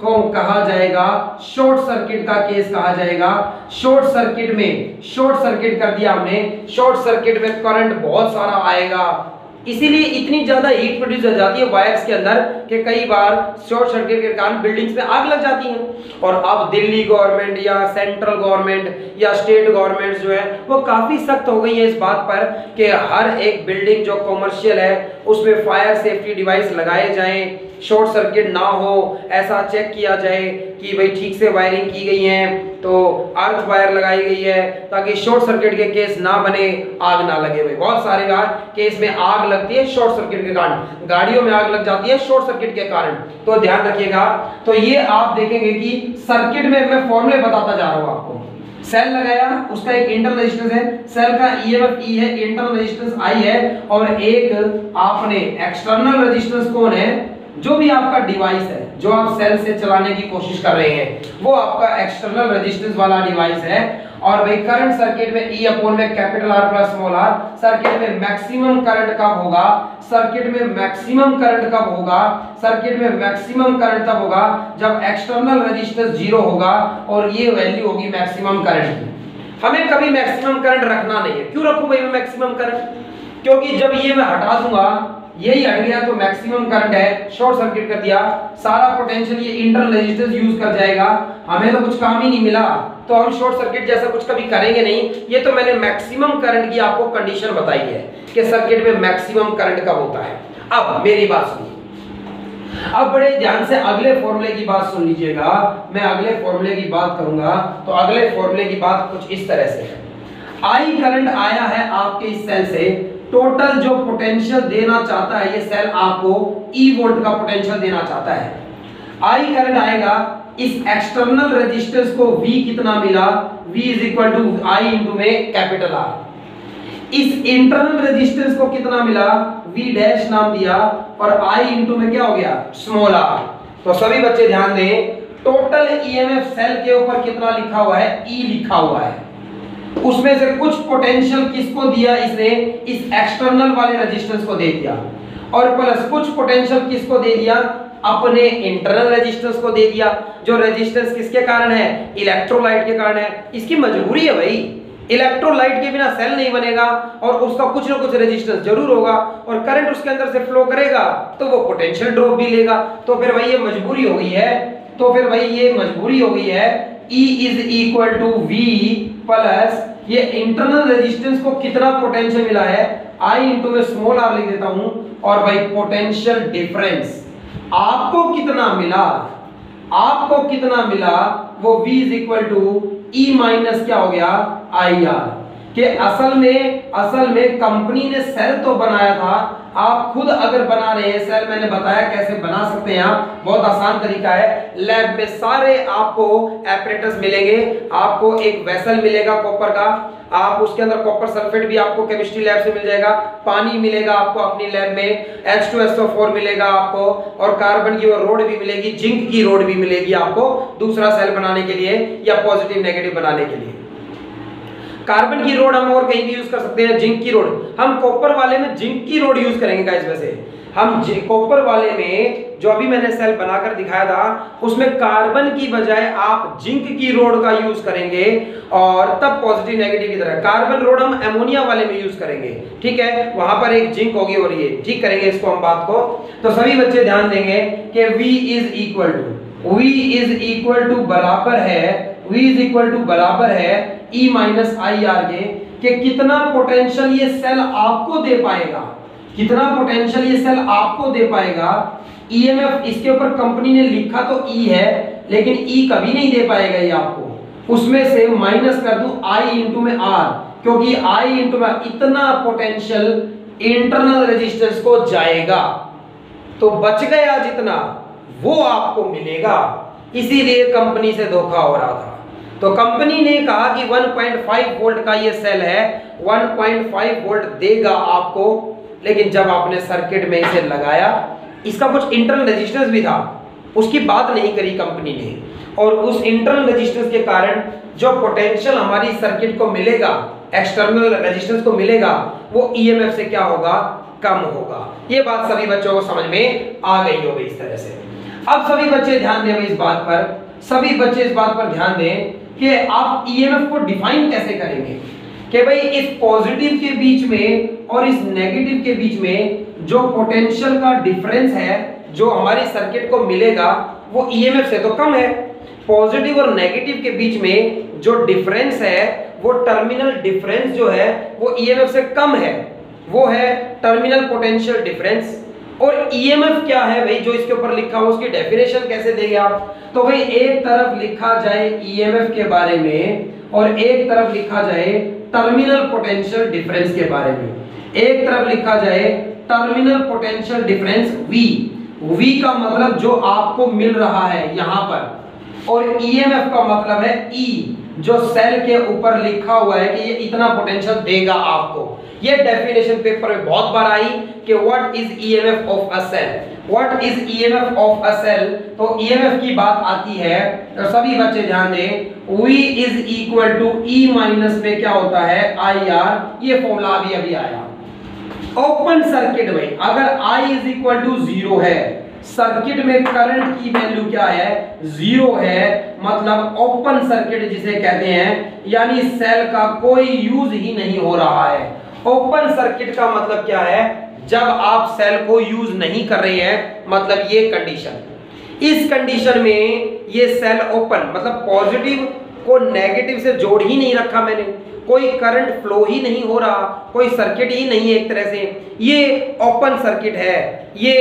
को कहा जाएगा शॉर्ट सर्किट का केस कहा जाएगा। शॉर्ट सर्किट में, शॉर्ट सर्किट कर दिया हमने, शॉर्ट सर्किट में करंट बहुत सारा आएगा, इसीलिए इतनी ज्यादा हीट प्रोड्यूस हो जाती है वायर्स के अंदर कि कई बार शॉर्ट सर्किट के कारण बिल्डिंग्स में आग लग जाती है। और अब दिल्ली गवर्नमेंट या सेंट्रल गवर्नमेंट या स्टेट गवर्नमेंट जो है वो काफी सख्त हो गई है इस बात पर कि हर एक बिल्डिंग जो कॉमर्शियल है उसमें फायर सेफ्टी डिवाइस लगाए जाएं, शॉर्ट सर्किट ना हो, ऐसा चेक किया जाए कि भाई ठीक से वायरिंग की गई है, तो अर्थ वायर लगाई गई है ताकि शॉर्ट सर्किट के केस ना बने, आग ना लगे। भाई बहुत सारे बार केस में आग लगती है शॉर्ट सर्किट के कारण, गाड़ियों में आग लग जाती है शॉर्ट सर्किट के कारण, तो ध्यान रखिएगा। तो ये आप देखेंगे कि सर्किट में मैं फॉर्मूले बताता जा रहा हूं आपको। सेल लगाया, उसका एक इंटरनल रेजिस्टेंस है, सेल का ईएमएफ ई है, इंटरनल रेजिस्टेंस आई है, और एक आपने एक्सटर्नल रेजिस्टेंस कौन है, जो भी आपका डिवाइस है, जो आप सेल से चलाने की कोशिश कर रहे हैं, वो आपका एक्सटर्नल रेजिस्टेंस वाला डिवाइस है। और भाई करंट सर्किट में E अपॉन में capital R plus small r, circuit में मैक्सिमम करंट कब होगा, सर्किट में मैक्सिमम करंट कब होगा, सर्किट में मैक्सिमम करंट तब होगा जब एक्सटर्नल रेजिस्टेंस 0 होगा और ये वैल्यू होगी मैक्सिमम करंट की। हमें कभी मैक्सिमम करंट रखना नहीं है। क्यों रखूं भाई मैं मैक्सिमम करंट? क्योंकि जब ये मैं हटा दूंगा, यही हट गया तो मैक्सिमम करंट है, शॉर्ट सर्किट कर दिया, सारा पोटेंशियल ये इंटरनल रेजिस्टेंस यूज कर जाएगा, हमें तो कुछ काम ही नहीं मिला, तो हम शॉर्ट सर्किट जैसा कुछ कभी करेंगे नहीं। ये तो मैंने मैक्सिमम करंट की आपको कंडीशन बताई है कि सर्किट में मैक्सिमम करंट कब होता है। अब मेरी बात सुनिए, अब बड़े ध्यान से अगले फॉर्मूले की बात सुन लीजिएगा। मैं अगले फॉर्मूले की बात करूंगा तो अगले फॉर्मूले की बात कुछ इस तरह से है। आई करंट आया है आपके इस सेल से, टोटल जो पोटेंशियल देना चाहता है ये सेल आपको E वोल्ट का पोटेंशियल देना चाहता है। आई करंट आएगा, इस एक्सटर्नल रेजिस्टेंस को V कितना मिला, V is equal to I into में कैपिटल R। इस इंटरनल रेजिस्टेंस को कितना मिला, V डैश नाम दिया और I इंटू में क्या हो गया, स्मॉल r। तो सभी बच्चे ध्यान दें, टोटल EMF सेल के ऊपर कितना लिखा हुआ है, E लिखा हुआ है। उसमें से कुछ पोटेंशियल किसको दिया इसने, इस एक्सटर्नल वाले रेजिस्टेंस को दे दिया, और प्लस कुछ पोटेंशियल किसको दे दिया, अपने इंटरनल रेजिस्टेंस को दे दिया। जो रेजिस्टेंस किसके कारण है, इलेक्ट्रोलाइट के कारण है। इसकी मजबूरी है भाई, इलेक्ट्रोलाइट के बिना सेल नहीं बनेगा और उसका कुछ ना कुछ रेजिस्टेंस जरूर होगा, और करंट उसके अंदर से फ्लो करेगा तो वो पोटेंशियल ड्रॉप भी लेगा। तो फिर भाई ये मजबूरी हो गई है, तो फिर भाई ये मजबूरी हो गई है, E is equal to V plus ये इंटरनल रेजिस्टेंस को कितना पोटेंशियल मिला है, I इंटू में स्मॉल r लिख देता हूं, और भाई पोटेंशियल डिफरेंस आपको कितना मिला, आपको कितना मिला वो V is equal to E minus क्या हो गया, IR। कि असल में कंपनी ने सेल तो बनाया था, आप खुद अगर बना रहे हैं सेल, मैंने बताया कैसे बना सकते हैं आप, बहुत आसान तरीका है। लैब में सारे आपको एपरेटस मिलेंगे, आपको एक वेसल मिलेगा कॉपर का, आप उसके अंदर कॉपर सल्फेट भी आपको केमिस्ट्री लैब से मिल जाएगा, पानी मिलेगा आपको अपनी लैब में, H2SO4 मिलेगा आपको, और कार्बन की वो रोड भी मिलेगी, जिंक की रोड भी मिलेगी आपको दूसरा सेल बनाने के लिए या पॉजिटिव नेगेटिव बनाने के लिए। कार्बन की रोड हम और कहीं भी यूज कर सकते हैं, जिंक की रोड हम कॉपर वाले में जिंक की रोड यूज करेंगे गाइस। वैसे हम कॉपर वाले में जो अभी मैंने सेल बनाकर दिखाया था उसमें कार्बन की बजाय आप जिंक की रोड का यूज करेंगे, और तब पॉजिटिव नेगेटिव की तरह कार्बन रोड हम अमोनिया वाले में यूज करेंगे, ठीक है, वहां पर एक जिंक होगी और ये ठीक करेंगे इसको हम बात को। तो सभी बच्चे ध्यान देंगे कि V इज इक्वल टू बराबर है, V इज इक्वल टू बराबर है E माइनस आई आर के, कि कितना पोटेंशियल ये सेल आपको दे पाएगा, कितना पोटेंशियल ये सेल आपको दे पाएगा। EMF इसके ऊपर कंपनी ने लिखा तो E है, लेकिन E कभी नहीं दे पाएगा ये आपको, उसमें से माइनस कर दूं I इंटू में R, क्योंकि I इंटू में इतना पोटेंशियल इंटरनल रेजिस्टेंस को जाएगा, तो बच गया जितना वो आपको मिलेगा। इसीलिए कंपनी से धोखा हो रहा था। तो कंपनी ने कहा कि 1.5 वोल्ट का ये सेल है, 1.5 वोल्ट देगा आपको, लेकिन जब आपने सर्किट में इसे लगाया, इसका कुछ इंटरनल रेजिस्टेंस भी था, उसकी बात नहीं करी कंपनी ने, और उस इंटरनल रेजिस्टेंस के कारण जो पोटेंशियल हमारी सर्किट को मिलेगा, एक्सटर्नल रेजिस्टेंस को मिलेगा, वो EMF से क्या होगा, कम होगा। ये बात सभी बच्चों को समझ में आ गई होगी इस तरह से। अब सभी बच्चे ध्यान दें इस बात पर, सभी बच्चे इस बात पर ध्यान दें कि आप EMF को डिफाइन कैसे करेंगे, कि भाई इस पॉजिटिव के बीच में और इस नेगेटिव के बीच में जो पोटेंशियल का डिफरेंस है जो हमारी सर्किट को मिलेगा वो EMF से तो कम है। पॉजिटिव और नेगेटिव के बीच में जो डिफरेंस है वो टर्मिनल डिफरेंस जो है वो EMF से कम है, वो है टर्मिनल पोटेंशियल डिफरेंस। और EMF क्या है भाई, जो इसके ऊपर लिखा हुआ उसकी डेफिनेशन कैसे देंगे आप? तो भाई एक तरफ लिखा जाए EMF के बारे में और एक तरफ लिखा जाए टर्मिनल पोटेंशियल डिफरेंस के बारे में। एक तरफ लिखा जाए टर्मिनल पोटेंशियल डिफरेंस V का मतलब जो आपको मिल रहा है यहां पर, और EMF का मतलब है E, जो सेल के ऊपर लिखा हुआ है कि ये इतना पोटेंशियल देगा आपको। ये डेफिनेशन पेपर में बहुत बार आई कि what is EMF of a cell. What is EMF of a cell, तो ईएमएफ की बात आती है तो सभी बच्चे ध्यान दें, V is equal to E minus में क्या होता है IR, ये फॉर्मूला अभी आया। ओपन सर्किट में अगर I इज इक्वल टू 0 है, सर्किट में करंट की वैल्यू क्या है 0 है, मतलब ओपन सर्किट जिसे कहते हैं, यानी सेल का कोई यूज ही नहीं हो रहा है। ओपन सर्किट का मतलब क्या है, जब आप सेल को यूज नहीं कर रहे हैं, मतलब ये कंडीशन, इस कंडीशन में ये सेल ओपन, मतलब पॉजिटिव को नेगेटिव से जोड़ ही नहीं रखा मैंने, कोई करंट फ्लो ही नहीं हो रहा, कोई सर्किट ही नहीं है, एक तरह से ये ओपन सर्किट है, ये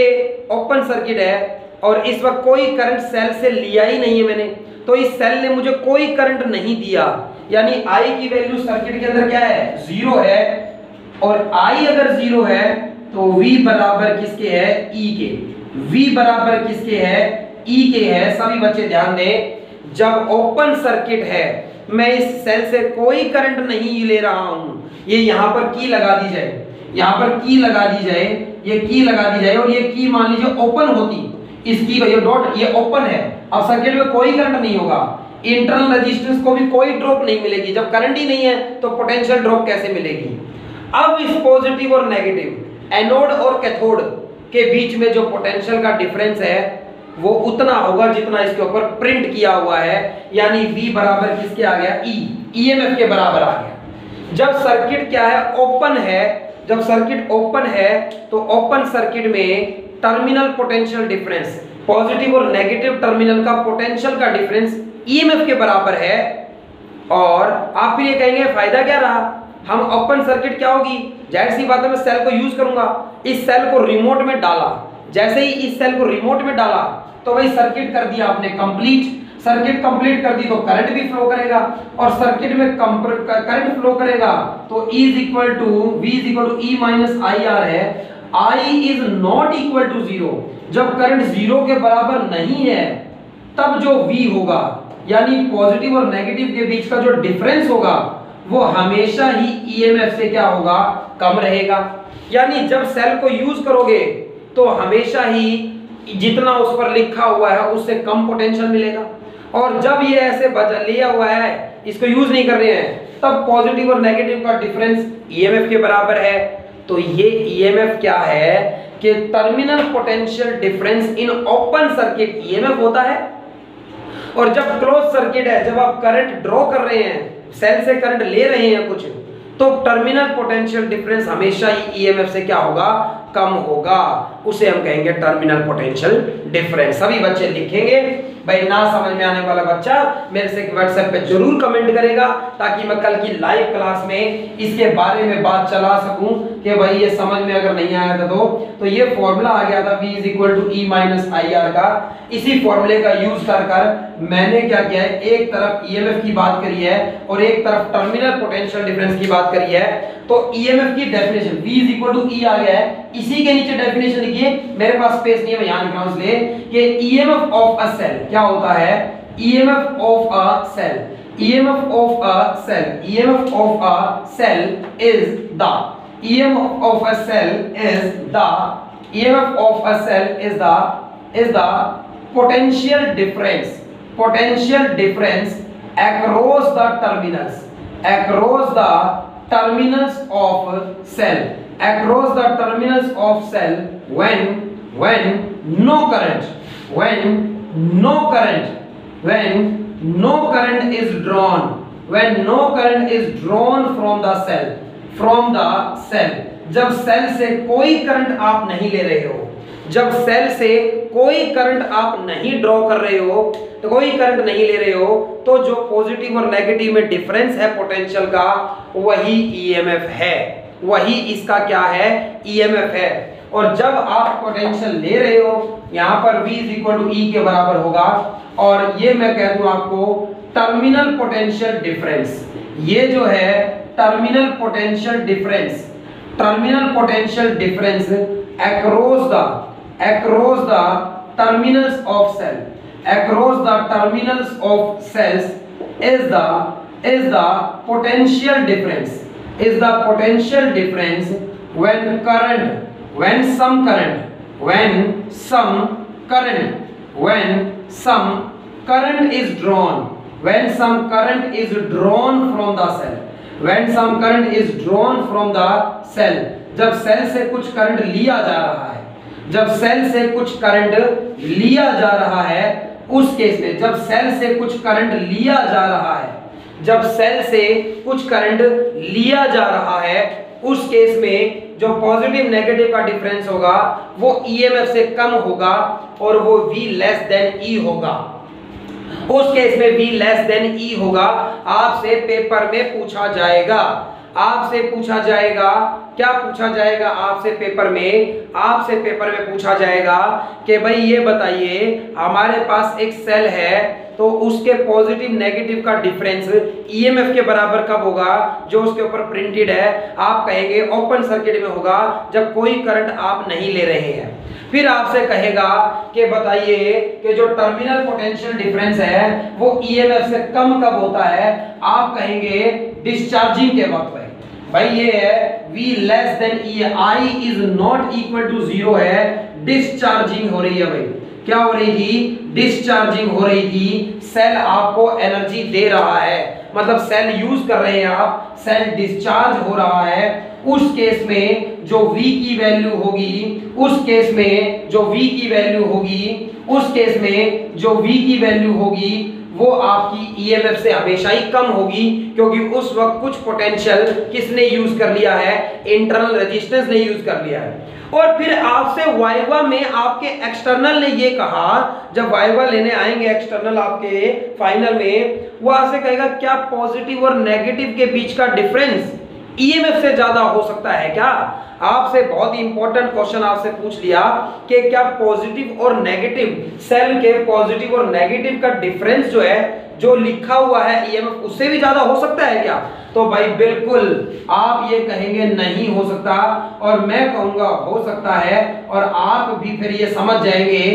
ओपन सर्किट है और इस वक्त कोई करंट सेल से लिया ही नहीं है मैंने, तो इस सेल ने मुझे कोई करंट नहीं दिया, यानी I की वैल्यू सर्किट के अंदर क्या है 0 है, और I अगर 0 है तो V बराबर किसके है E के, V बराबर किसके है E के है। सभी बच्चे ध्यान दें, जब ओपन सर्किट है मैं इस सेल से कोई करंट नहीं ले रहा हूं, ये यहां पर की लगा दी जाए, यहां पर की लगा दी जाए, ये की लगा दी जाए और ये की मान लीजिए ओपन होती, इसकी ये डॉट ये ओपन है, अब सर्किट में कोई करंट नहीं होगा, इंटरनल रेजिस्टेंस को भी कोई ड्रॉप नहीं मिलेगी, जब करंट ही नहीं है तो पोटेंशियल ड्रॉप कैसे मिलेगी। अब इस पॉजिटिव और नेगेटिव एनोड और कैथोड के बीच में जो पोटेंशियल का डिफरेंस है वो उतना होगा जितना इसके ऊपर प्रिंट किया हुआ है, यानी V बराबर किसके आ गया E, EMF के बराबर आ गया। जब सर्किट क्या है ओपन है, जब सर्किट ओपन है तो ओपन सर्किट में टर्मिनल पोटेंशियल डिफरेंस, पॉजिटिव और नेगेटिव टर्मिनल का पोटेंशियल का डिफरेंस EMF के बराबर है। और आप फिर ये कहेंगे फायदा क्या रहा, हम ओपन सर्किट क्या होगी, जाहिर सी बात है मैं सेल को यूज करूंगा, इस सेल को रिमोट में डाला, जैसे ही इस सेल को रिमोट में डाला तो वही सर्किट कर दिया आपने कंप्लीट, सर्किट कंप्लीट कर दी तो करंट भी फ्लो करेगा, और सर्किट में करंट फ्लो करेगा तो E is equal to V is equal to E minus IR है। I is not equal to 0, जब करंट 0 के बराबर नहीं है तब जो V होगा, यानी पॉजिटिव और नेगेटिव के बीच का जो डिफरेंस होगा वो हमेशा ही EMF से क्या होगा कम रहेगा, यानी जब सेल को यूज करोगे तो हमेशा ही जितना उस पर लिखा हुआ है उससे कम पोटेंशियल मिलेगा, और जब ये ऐसे लिया हुआ है इसको यूज नहीं कर रहे हैं तब पॉजिटिव और नेगेटिव का डिफरेंस EMF के बराबर है। तो ये EMF क्या है कि terminal potential difference in open circuit EMF होता है, और जब क्लोज सर्किट है, जब आप करंट ड्रॉ कर रहे हैं, सेल से करंट ले रहे हैं कुछ, तो टर्मिनल पोटेंशियल डिफरेंस हमेशा ही EMF से क्या होगा कम होगा, उसे हम कहेंगे टर्मिनल पोटेंशियल डिफरेंस। सभी बच्चे लिखेंगे, भाई ना समझ में आने वाला बच्चा मेरे से व्हाट्सएप पे जरूर कमेंट करेगा, ताकि मैं कल की लाइव क्लास में इसके बारे में बात चला सकूं कि भाई ये समझ में अगर नहीं आया था तो ये फॉर्मूला आ गया था V is equal to E minus IR का, इसी फॉर्मूले का यूज कर मैंने क्या किया है, एक तरफ EMF की बात करी है और एक तरफ टर्मिनल पोटेंशियल डिफरेंस की बात करी है। तो EMF की definition V is equal to E आ गया है, इसी के नीचे डेफिनेशन लिखिए, मेरे पास स्पेस नहीं है मैं यहां लिख रहा हूं इसलिए कि EMF ऑफ अ सेल क्या होता है, EMF of a cell, EMF of a cell, EMF of a cell is the, EMF of a cell is the, EMF of a cell is the potential difference across the terminals, across the terminals of cell, across the terminals of cell when no current, when no current is drawn, when no current is drawn from the cell, जब cell से कोई current आप नहीं ले रहे हो, जब cell से कोई करंट आप नहीं ड्रॉ कर रहे हो, तो कोई करंट नहीं ले रहे हो, तो जो पॉजिटिव और नेगेटिव में डिफरेंस है पोटेंशियल का वही EMF है, वही इसका क्या है EMF है। और जब आप पोटेंशियल ले रहे हो यहां पर V is equal to E के बराबर होगा, और ये मैं कह दूं आपको टर्मिनल पोटेंशियल डिफरेंस, ये जो है terminal potential difference across the terminals of cell, across the terminals of cells is the potential difference, is the potential difference when some current when some current is drawn from the cell, when some current is drawn from the cell, जब cell से कुछ current लिया जा रहा है, जब cell से कुछ करंट लिया जा रहा है उस केस में, जब सेल से कुछ करंट लिया जा रहा है, जब सेल से कुछ करंट लिया जा रहा है उस केस में जो पॉजिटिव नेगेटिव का डिफरेंस होगा वो ईएमएफ से कम होगा और वो V लेस देन E होगा। उस केस में V लेस देन E होगा। आपसे पेपर में पूछा जाएगा, आपसे पूछा जाएगा, क्या पूछा जाएगा आपसे पेपर में? आपसे पेपर में पूछा जाएगा कि भाई ये बताइए हमारे पास एक सेल है तो उसके पॉजिटिव नेगेटिव का डिफरेंस ईएमएफ के बराबर कब होगा? जो उसके ऊपर प्रिंटेड है आप कहेंगे ओपन सर्किट में होगा जब कोई करंट आप नहीं ले रहे हैं। फिर आपसे कहेगा कि बताइए कि जो टर्मिनल पोटेंशियल डिफरेंस है वो ईएमएफ से कम कब होता है? आप कहेंगे डिस्चार्जिंग के वक्त में। भाई ये है V less than E, I is not equal to 0 है, डिस्चार्जिंग हो रही है। भाई क्या हो रही थी? डिस्चार्जिंग हो रही थी। सेल आपको एनर्जी दे रहा है, मतलब सेल यूज कर रहे हैं आप, सेल डिस्चार्ज हो रहा है। उस केस में जो V की वैल्यू होगी, उस केस में जो V की वैल्यू होगी, उस केस में जो V की वैल्यू होगी वो आपकी ईएमएफ से हमेशा ही कम होगी, क्योंकि उस वक्त कुछ पोटेंशियल किसने यूज कर लिया है? इंटरनल रेजिस्टेंस ने यूज कर लिया है। और फिर आपसे वाइवा में आपके एक्सटर्नल ने ये कहा, जब वाइवा लेने आएंगे एक्सटर्नल आपके फाइनल में, वो आपसे कहेगा क्या पॉजिटिव और नेगेटिव के बीच का डिफरेंस ईएमएफ से ज्यादा हो सकता है क्या? आपसे बहुत ही इंपॉर्टेंट क्वेश्चन आपसे पूछ लिया कि क्या पॉजिटिव और नेगेटिव, सेल के पॉजिटिव और नेगेटिव का डिफरेंस जो है, जो लिखा हुआ है ईएमएफ, उससे भी ज्यादा हो सकता है क्या? तो भाई बिल्कुल आप ये कहेंगे नहीं हो सकता, और मैं कहूंगा हो सकता है, और आप भी फिर ये समझ जाएंगे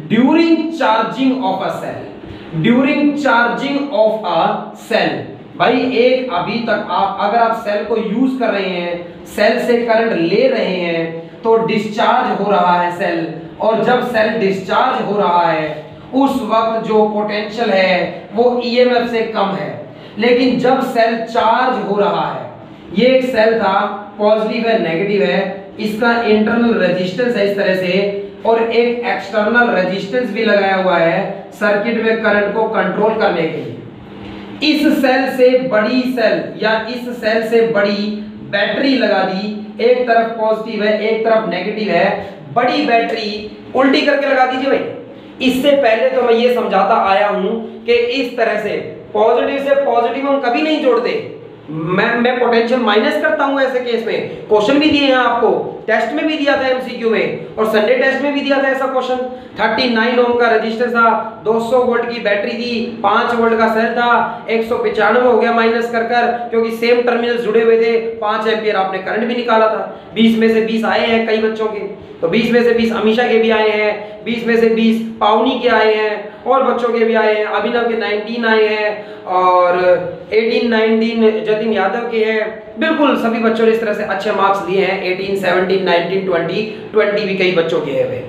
during charging of a cell, during charging of a cell. भाई एक अभी तक आप अगर आप सेल को यूज कर रहे हैं, सेल से करंट ले रहे हैं तो डिस्चार्ज हो रहा है सेल, और जब सेल डिस्चार्ज हो रहा है उस वक्त जो पोटेंशियल है वो ईएमएफ से कम है। लेकिन जब सेल चार्ज हो रहा है, ये एक सेल था, पॉजिटिव है नेगेटिव है, इसका इंटरनल रेजिस्टेंस है इस तरह से, और एक एक्सटर्नल रेजिस्टेंस भी लगाया हुआ है सर्किट में करंट को कंट्रोल करने के लिए। इस सेल से बड़ी सेल या इस सेल से बड़ी बैटरी लगा दी, एक तरफ पॉजिटिव है एक तरफ नेगेटिव है, बड़ी बैटरी उल्टी करके लगा दीजिए भाई। इससे पहले तो मैं ये समझाता आया हूं कि इस तरह से पॉजिटिव से पॉजिटिव हम कभी नहीं जोड़ते, मैं पोटेंशियल माइनस करता हूं ऐसे केस में। क्वेश्चन भी दिए हैं आपको, टेस्ट में भी दिया था एमसीक्यू में, और संडे टेस्ट में भी दिया था ऐसा क्वेश्चन। 39 ओम का रेजिस्टेंस था, 200 वोल्ट की बैटरी थी, 5 वोल्ट का सेल था, 195 हो गया माइनस कर कर, क्योंकि सेम टर्मिनल जुड़े हुए थे। 5 एम्पियर आपने करंट भी निकाला था। 20 में से 20 आए हैं कई बच्चों के, तो 20 में से 20 अमीशा के भी आए हैं, 20 में से 20 पावनी के आए हैं, और बच्चों के भी आए हैं, अभिनव के 19 आए हैं, और 18-19 जतिन यादव के हैं। बिल्कुल सभी बच्चों ने इस तरह से अच्छे मार्क्स लिए हैं। 18, 17, 19, 20 भी कई बच्चों के हैं।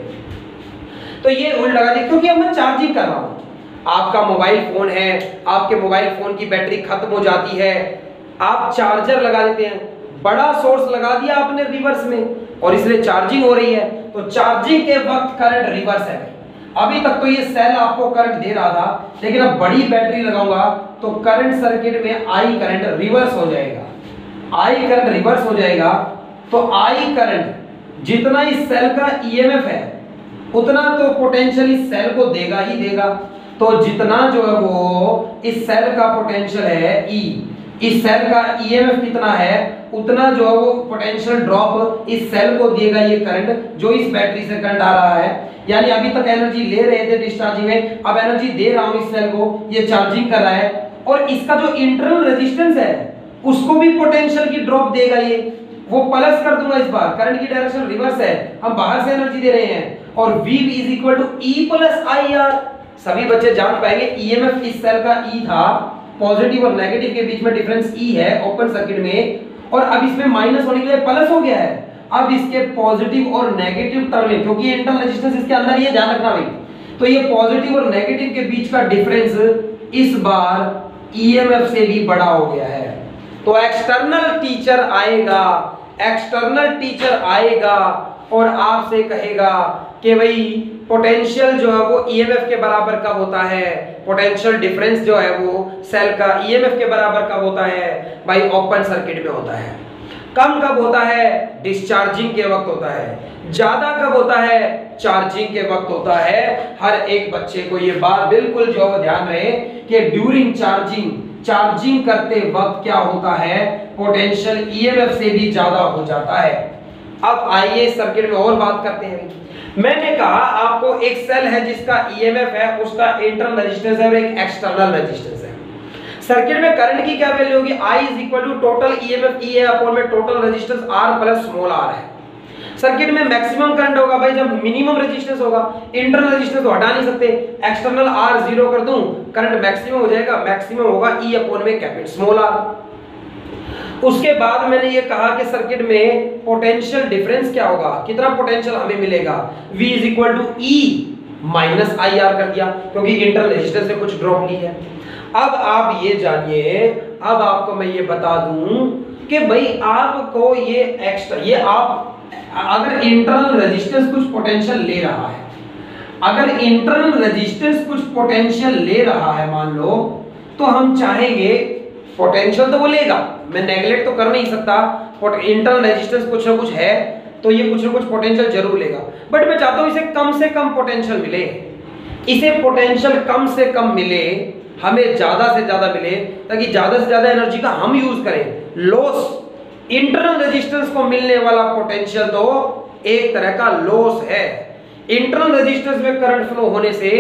तो ये उल्ट लगा दी, क्योंकि अब मैं चार्जिंग कर रहा हूँ। आपका मोबाइल फोन है, आपके मोबाइल फोन की बैटरी खत्म हो जाती है, आप चार्जर लगा देते हैं, बड़ा सोर्स लगा दिया आपने रिवर्स में, और इसलिए चार्जिंग हो रही है। तो चार्जिंग के वक्त करंट रिवर्स है। अभी तक तो ये सेल आपको करंट दे रहा था, लेकिन अब बड़ी बैटरी लगाऊंगा तो करंट सर्किट में आई करंट रिवर्स हो जाएगा। आई करंट रिवर्स हो जाएगा तो आई करंट जितना इस सेल का ईएमएफ है उतना तो पोटेंशियल इस सेल को देगा ही देगा। तो जितना जो है वो इस सेल का पोटेंशियल है ई, इस सेल का ईएमएफ कितना है उतना जो है वो पोटेंशियल ड्रॉप इस सेल को देगा ये करंट, जो इस बैटरी से करंट आ रहा है। यानी अभी तक एनर्जी ले रहे थे डिस्चार्जिंग में, अब एनर्जी दे रहा हूं इस सेल को, ये चार्जिंग कर रहा है, और इसका जो इंटरनल रेजिस्टेंस है उसको भी पोटेंशियल की ड्रॉप देगा ये, वो प्लस कर दूंगा इस बार, करंट की डायरेक्शन रिवर्स है, हम बाहर से एनर्जी दे रहे हैं, और V is equal to E plus IR। सभी बच्चे जान पाएंगे ईएमएफ इस सेल का E था, पॉजिटिव और नेगेटिव के बीच में डिफरेंस E है ओपन सर्किट में, और अब इसमें माइनस होने के लिए प्लस हो गया है, अब इसके पॉजिटिव और नेगेटिव टर्म में, क्योंकि इंटरनल रेजिस्टेंस इसके अंदर ही है, ध्यान रखना भाई, तो ये पॉजिटिव और नेगेटिव के बीच का डिफरेंस इस बार ईएमएफ से भी बड़ा हो गया है। तो एक्सटर्नल टीचर आएगा और आपसे कहेगा कि भाई पोटेंशियल जो है वो ईएमएफ के बराबर कब होता है, पोटेंशियल डिफरेंस जो है वो सेल का ईएमएफ के बराबर कब होता है, भाई ओपन सर्किट में होता है। कम कब होता है, डिस्चार्जिंग के वक्त होता है। ज्यादा कब होता है, चार्जिंग के वक्त होता है। हर एक बच्चे को ये बात बिल्कुल जो ध्यान रहे कि ड्यूरिंग चार्जिंग करते वक्त क्या होता है, पोटेंशियल ईएमएफ से भी ज्यादा हो जाता है। अब आइए सर्किट में और बात करते हैं। मैंने कहा आपको एक सेल है जिसका ईएमएफ है, उसका इंटरनल रेजिस्टेंस है और एक एक्सटर्नल रेजिस्टेंस है। सर्किट में करंट की क्या वैल्यू होगी, I is equal to total EMF E है अपॉन में total resistance R plus small r है। सर्किट में मैक्सिमम करंट होगा भाई जब मिनिमम रेजिस्टेंस होगा। इंटरनल रेजिस्टेंस तो हटा नहीं सकते, एक्सटर्नल R 0 कर दूं, करंट मैक्सिमम हो जाएगा, मैक्सिमम होगा E अपॉन में कैपिटल स्मॉल r। उसके बाद मैंने ये कहा कि सर्किट में पोटेंशियल डिफरेंस क्या होगा, कितना पोटेंशियल हमें मिलेगा, V is equal to E minus I R कर दिया, क्योंकि इंटरनल रेजिस्टेंस से कुछ ड्रॉप ली है। अब आप ये जानिए, अब आपको मैं ये बता दूं कि भाई आपको ये आप अगर इंटरनल रेजिस्टेंस कुछ पोटेंशियल ले रहा है, अगर इंटरनल रेजिस्टेंस कुछ पोटेंशियल ले रहा है मान लो, तो हम चाहेंगे पोटेंशियल तो वो लेगा, मैं नेगलेक्ट तो कर नहीं सकता, इंटरनल रेजिस्टेंस कुछ ना कुछ है तो ये कुछ ना कुछ पोटेंशियल जरूर लेगा, बट मैं चाहता हूं इसे कम से कम पोटेंशियल मिले, इसे पोटेंशियल कम से कम मिले, हमें ज्यादा से ज्यादा मिले, ताकि ज्यादा से ज्यादा एनर्जी का हम यूज करें। लॉस, इंटरनल रेजिस्टेंस को मिलने वाला पोटेंशियल तो एक तरह का लॉस है। इंटरनल रेजिस्टेंस में करंट फ्लो होने से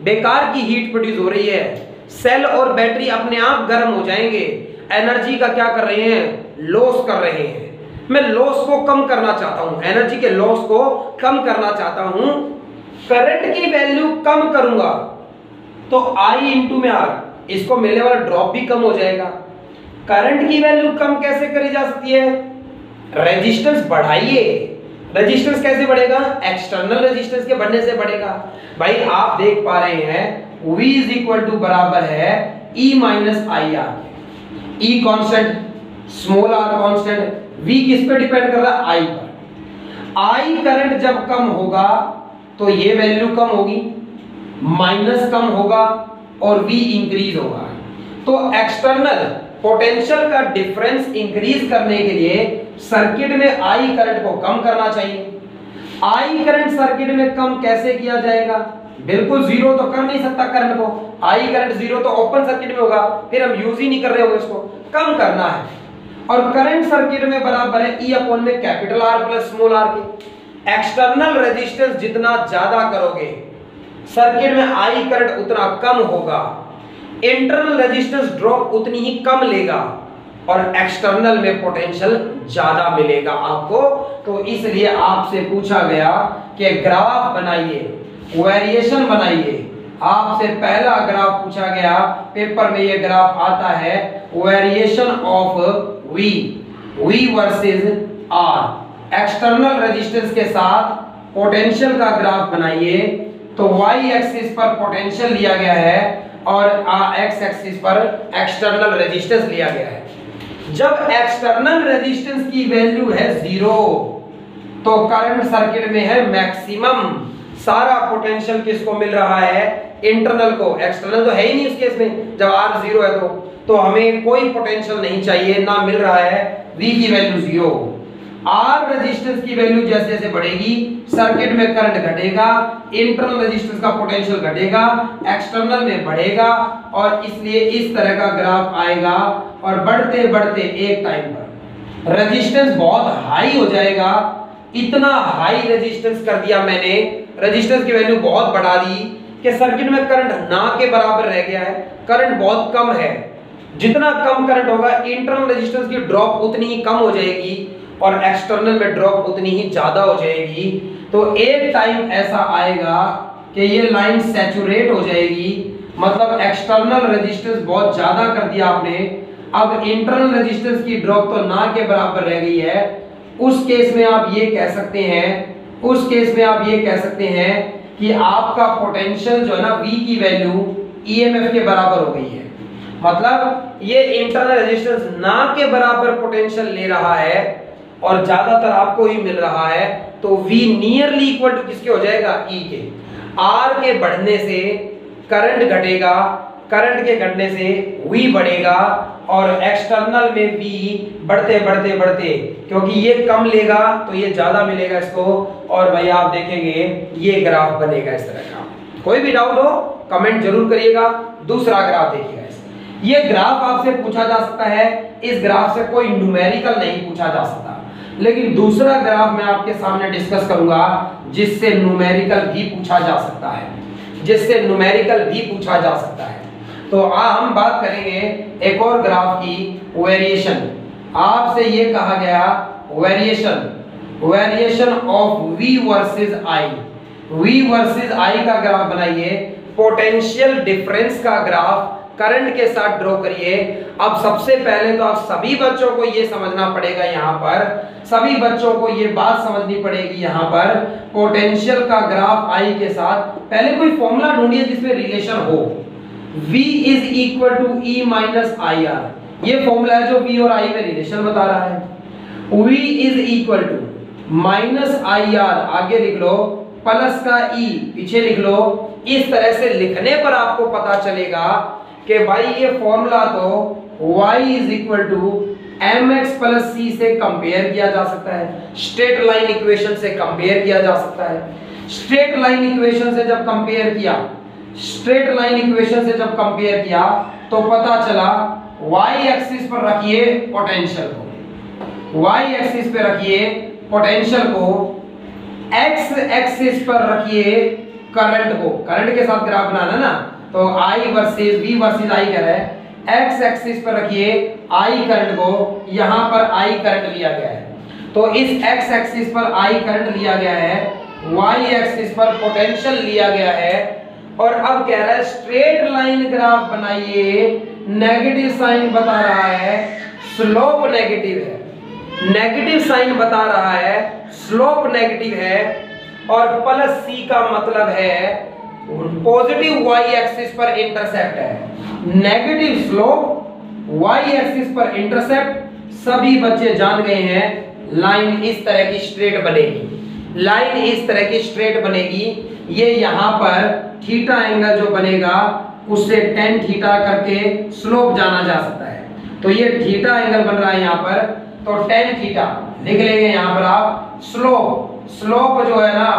बेकार की हीट प्रोड्यूस हो रही है, सेल और बैटरी अपने आप गर्म हो जाएंगे, एनर्जी का क्या कर रहे हैं, लॉस कर रहे हैं। मैं लॉस को कम करना चाहता हूं, एनर्जी के लॉस को कम करना चाहता हूं, करंट की वैल्यू कम करूंगा तो I इंटू में R, इसको मिलने वाला ड्रॉप भी कम हो जाएगा। करंट की वैल्यू कम कैसे करी जा सकती है, रेजिस्टेंस बढ़ाइए। रेजिस्टेंस कैसे बढ़ेगा, एक्सटर्नल रेजिस्टेंस के बढ़ने से बढ़ेगा। भाई आप देख पा रहे हैं V इज इक्वल टू बराबर है E minus I are, E constant, small r constant, V किस पे डिपेंड कर रहा है, I पर। I करंट जब कम होगा तो ये वैल्यू कम होगी, माइनस कम होगा और V इंक्रीज होगा। तो एक्सटर्नल पोटेंशियल का डिफरेंस इंक्रीज करने के लिए सर्किट में I करंट को कम करना चाहिए। I करंट सर्किट में कम कैसे किया जाएगा, बिल्कुल जीरो तो कर नहीं सकता करंट को, I करंट जीरो तो ओपन सर्किट में होगा, फिर हम यूज ही नहीं कर रहे होंगे, इसको कम करना है। और करंट सर्किट में बराबर है E अपॉन में capital R plus small r के। एक्सटर्नल रेजिस्टेंस जितना ज्यादा करोगे सर्किट में I करंट उतना कम होगा, इंटरनल रेजिस्टेंस ड्रॉप उतनी ही कम लेगा और एक्सटर्नल में पोटेंशियल ज्यादा मिलेगा आपको। तो इसलिए आपसे पूछा गया कि ग्राफ बनाइए, वेरिएशन बनाइए। आपसे पहला ग्राफ पूछा गया, पेपर में ये ग्राफ आता है, variation of V versus R, external resistance के साथ पोटेंशियल का ग्राफ बनाइए। तो y एक्सिस पर पोटेंशियल लिया गया है और x एक्सिस पर एक्सटर्नल रेजिस्टेंस लिया गया है। जब एक्सटर्नल रेजिस्टेंस की वैल्यू है 0 तो करंट सर्किट में है मैक्सिमम। सारा पोटेंशियल किसको मिल रहा है, इंटरनल को, एक्सटर्नल तो है ही नहीं उस केस में, जब R 0 है तो हमें कोई पोटेंशियल नहीं चाहिए, ना मिल रहा है, V की वैल्यू 0। R रेजिस्टेंस की वैल्यू जैसे जैसे बढ़ेगी सर्किट में करंट घटेगा, इंटरनल रेजिस्टेंस का पोटेंशियल घटेगा, एक्सटर्नल में बढ़ेगा, और इसलिए इस तरह का ग्राफ आएगा। और बढ़ते बढ़ते एक टाइम पर रेजिस्टेंस बहुत हाई हो जाएगा। इतना हाई रेजिस्टेंस कर दिया मैंने, रेजिस्टेंस की वैल्यू बहुत बढ़ा दी कि सर्किट में करंट ना के बराबर रह गया है, करंट बहुत कम है। जितना कम करंट होगा इंटरनल रेजिस्टेंस की ड्रॉप उतनी ही कम हो जाएगी और एक्सटर्नल में ड्रॉप उतनी ही ज्यादा हो जाएगी। तो एक टाइम ऐसा आएगा कि ये लाइन सैचुरेट हो जाएगी, मतलब एक्सटर्नल रेजिस्टेंस बहुत ज्यादा कर दिया आपने, अब इंटरनल रेजिस्टेंस की ड्रॉप तो ना के बराबर रह गई है, उस केस में आप ये कह सकते हैं कि आपका पोटेंशियल जो है ना V की वैल्यू EMF के बराबर हो गई है। मतलब ये इंटरनल रेजिस्टेंस ना के बराबर पोटेंशियल ले रहा है और ज्यादातर आपको ही मिल रहा है, तो V नियरली इक्वल टू किसके हो जाएगा, E के। R के बढ़ने से करंट घटेगा, करंट के घटने से V बढ़ेगा और एक्सटर्नल में V बढ़ते बढ़ते बढ़ते, क्योंकि ये कम लेगा तो ये ज्यादा मिलेगा इसको, और भाई आप देखेंगे ये ग्राफ बनेगा इस तरह का। कोई भी डाउट हो कमेंट जरूर करिएगा। दूसरा ग्राफ देखिएगा, ये ग्राफ आपसे पूछा जा सकता है, इस ग्राफ से कोई न्यूमेरिकल नहीं पूछा जा सकता, लेकिन दूसरा ग्राफ मैं आपके सामने डिस्कस करूंगा जिससे न्यूमेरिकल भी पूछा जा सकता है, तो हम बात करेंगे एक और ग्राफ की, वेरिएशन। आपसे ये कहा गया variation of V versus I का ग्राफ बनाइए, पोटेंशियल डिफरेंस का ग्राफ करंट के साथ ड्रॉ करिए। अब सबसे पहले तो आप सभी बच्चों को ये समझना पड़ेगा, यहाँ पर सभी बच्चों को ये बात समझनी पड़ेगी, यहाँ पर पोटेंशियल का ग्राफ I के साथ पहले कोई फॉर्मूला ढूंढिए जिसमें रिलेशन हो। V is equal to E minus IR, ये फॉर्मूला है जो V और I में रिलेशन बता रहा है। V is equal to minus IR आगे लिख लो, प्लस का E पीछे लिख लो। इस तरह से लिखने पर आपको पता चलेगा कि भाई ये फॉर्मूला तो y is equal to mx plus c से कंपेयर किया जा सकता है, स्ट्रेट लाइन इक्वेशन से कंपेयर किया जा सकता है। स्ट्रेट लाइन इक्वेशन से जब कंपेयर किया तो पता चला y एक्सिस पर रखिए पोटेंशियल को, x एक्सिस पर रखिए करंट के साथ ग्राफ बनाना ना, तो I versus V versus I कह रहा है। x एक्सिस पर रखिए I करंट को, यहाँ पर I करंट लिया गया है, तो इस x एक्सिस पर I करंट लिया गया है, y एक्सिस पर पोटेंशियल लिया गया है, और अब कह रहा है स्ट्रेट लाइन ग्राफ बनाइए, नेगेटिव साइन बता रहा है, स्लोप नेगेटिव है, नेगेटिव साइन बता रहा है, स्लोप नेगेटिव है, और प्लस c का मतलब है पॉजिटिव y एक्सिस पर इंटरसेप्ट है, नेगेटिव स्लोप y एक्सिस पर इंटरसेप्ट। सभी बच्चे जान गए हैं लाइन इस तरह की स्ट्रेट बनेगी, ये यहाँ पर थीटा एंगल जो बनेगा उससे tan थीटा करके स्लोप जाना जा सकता है, तो ये थीटा एंगल बन रहा है यहाँ पर, तो tan थीटा लिख लेंगे यहाँ पर आप। स्लोप जो है ना,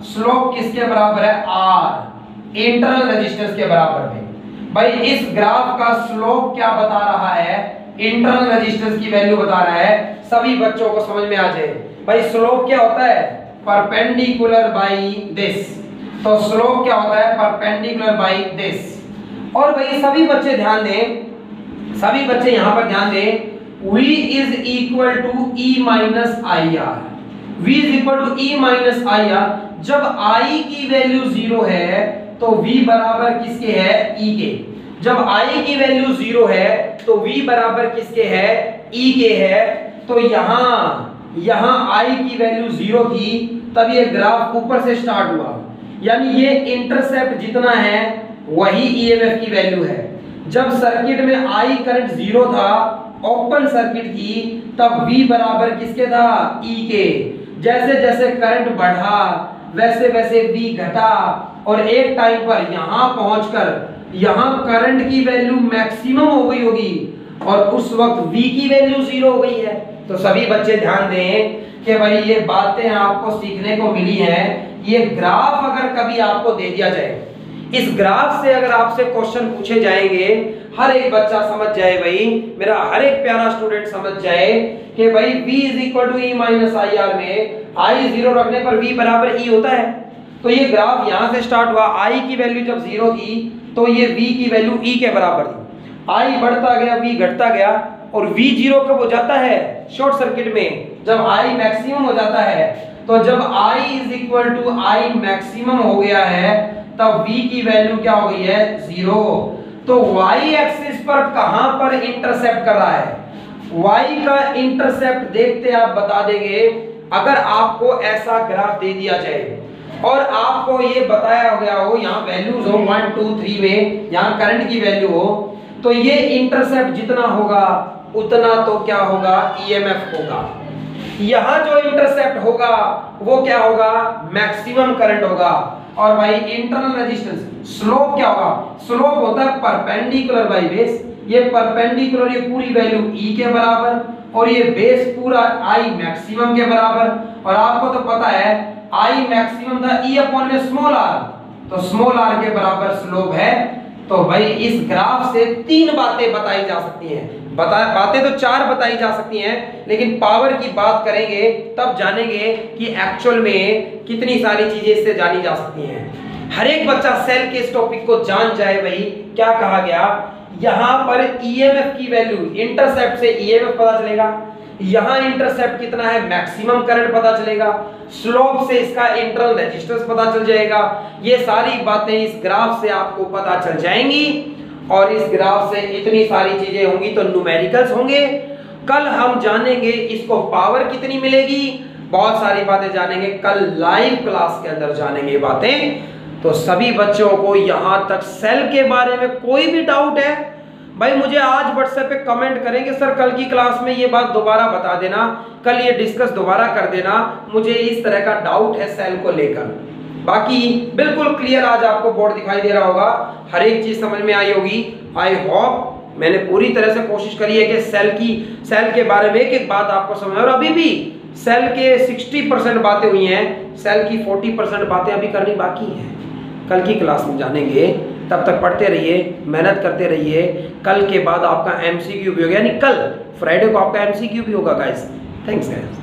स्लोप किसके बराबर है, R इंटरनल रेजिस्टेंस के बराबर में। भाई इस ग्राफ का स्लोप क्या बता रहा है, इंटरनल रेजिस्टेंस की वैल्यू बता रहा है, सभी बच्चों को समझ में आ जाए। भाई स्लोप क्या होता है, परपेंडिकुलर बाई दिस, तो स्लोप क्या होता है, परपेंडिकुलर बाई दिस। और भाई सभी बच्चे यहाँ पर ध्यान दें, V is equal to E minus IR, V is equal to E minus IR। जब I की वैल्यू 0 है तो V बराबर किसके है, E के। जब I की वैल्यू 0 है तो V बराबर किसके है, E के है। तो यहाँ I की वैल्यू 0 थी, तब ये ग्राफ ऊपर से स्टार्ट हुआ, यानी ये इंटरसेप्ट जितना है वही EMF की वैल्यू है। जब सर्किट में I करंट 0 था, ओपन सर्किट थी, तब V बराबर किसके था, E के। जैसे जैसे करंट बढ़ा वैसे वैसे V घटा, और एक टाइम पर यहाँ पहुंचकर यहाँ करंट की वैल्यू मैक्सिमम हो गई होगी, और उस वक्त V की वैल्यू 0 हो गई है। तो सभी बच्चे ध्यान दें कि भाई ये बातें आपको सीखने को मिली हैं। ये ग्राफ अगर कभी आपको दे दिया जाए, इस ग्राफ से अगर आपसे क्वेश्चन पूछे जाएंगे, हर एक बच्चा समझ जाए, भाई मेरा हर एक प्यारा स्टूडेंट समझ जाए कि भाई V is equal to E minus IR में I 0 रखने पर V बराबर E होता है। तो ये ग्राफ यहाँ से स्टार्ट हुआ, I की वैल्यू जब 0 थी तो ये V की वैल्यू E के बराबर थी। I बढ़ता गया, V घटता गया, और V 0 कब हो जाता है, शॉर्ट सर्किट में, जब I मैक्सिमम हो जाता है। तो जब I is equal to I maximum हो गया है, तब V की वैल्यू क्या हो गई है, 0। तो Y एक्सिस पर कहां पर इंटरसेप्ट कर रहा है, y का इंटरसेप्ट देखते आप बता देंगे। अगर आपको ऐसा ग्राफ दे दिया जाए और आपको ये बताया गया हो, यहाँ वैल्यूज हो 1 2 3 में, यहाँ करंट की वैल्यू हो, तो ये इंटरसेप्ट जितना होगा उतना तो क्या होगा, ईएमएफ होगा। यहाँ जो इंटरसेप्ट होगा वो क्या होगा, मैक्सिमम करंट होगा। और भाई इंटरनल रेजिस्टेंस, स्लोप क्या होगा, स्लोप होता है परपेंडिकुलर बाई बेस। ये परपेंडिकुलर, ये पूरी वैल्यू E के बराबर और ये बेस पूरा I मैक्सिमम के बराबर। और आपको तो पता है I मैक्सिमम था E अपॉन में स्मॉल r, तो स्मॉल r के बराबर स्लोप है। तो भाई इस ग्राफ से 3 बातें बताई जा सकती हैं। बातें तो 4 बताई जा सकती हैं, लेकिन पावर की बात करेंगे तब जानेंगे कि एक्चुअल में कितनी सारी चीजें इससे जानी जा सकती हैं। हर एक बच्चा सेल के इस टॉपिक को जान जाए। भाई क्या कहा गया, यहाँ पर ईएमएफ की वैल्यू, इंटरसेप्ट से ईएमएफ पता चलेगा, यहाँ इंटरसेप्ट कितना है, मैक्सिमम करंट पता चलेगा, स्लोप से इसका इंटरनल रेजिस्टेंस पता चल जाएगा। ये सारी बातें इस ग्राफ से आपको पता चल जाएंगी और इस ग्राफ से इतनी सारी चीजें होंगी तो न्यूमेरिकल्स होंगे। कल हम जानेंगे इसको पावर कितनी मिलेगी, बहुत सारी बातें जानेंगे कल लाइव क्लास के अंदर जानेंगे बातें। तो सभी बच्चों को यहां तक सेल के बारे में कोई भी डाउट है भाई मुझे आज व्हाट्सएप पे कमेंट करेंगे, सर कल की क्लास में ये बात दोबारा बता देना, कल ये डिस्कस दोबारा कर देना, मुझे इस तरह का डाउट है सेल को लेकर। बाकी बिल्कुल क्लियर आज आपको बोर्ड दिखाई दे रहा होगा, हर एक चीज समझ में आई होगी। आई होप मैंने पूरी तरह से कोशिश करी है कि सेल के बारे में एक एक बात आपको समझ। और अभी भी सेल के 60% बातें हुई हैं, सेल की 40% बातें अभी करनी बाकी हैं। कल की क्लास में जानेंगे, तब तक पढ़ते रहिए, मेहनत करते रहिए। कल के बाद आपका एमसीक्यू भी होगा, यानी कल फ्राइडे को आपका एमसीक्यू भी होगा गाइस। Thanks guys.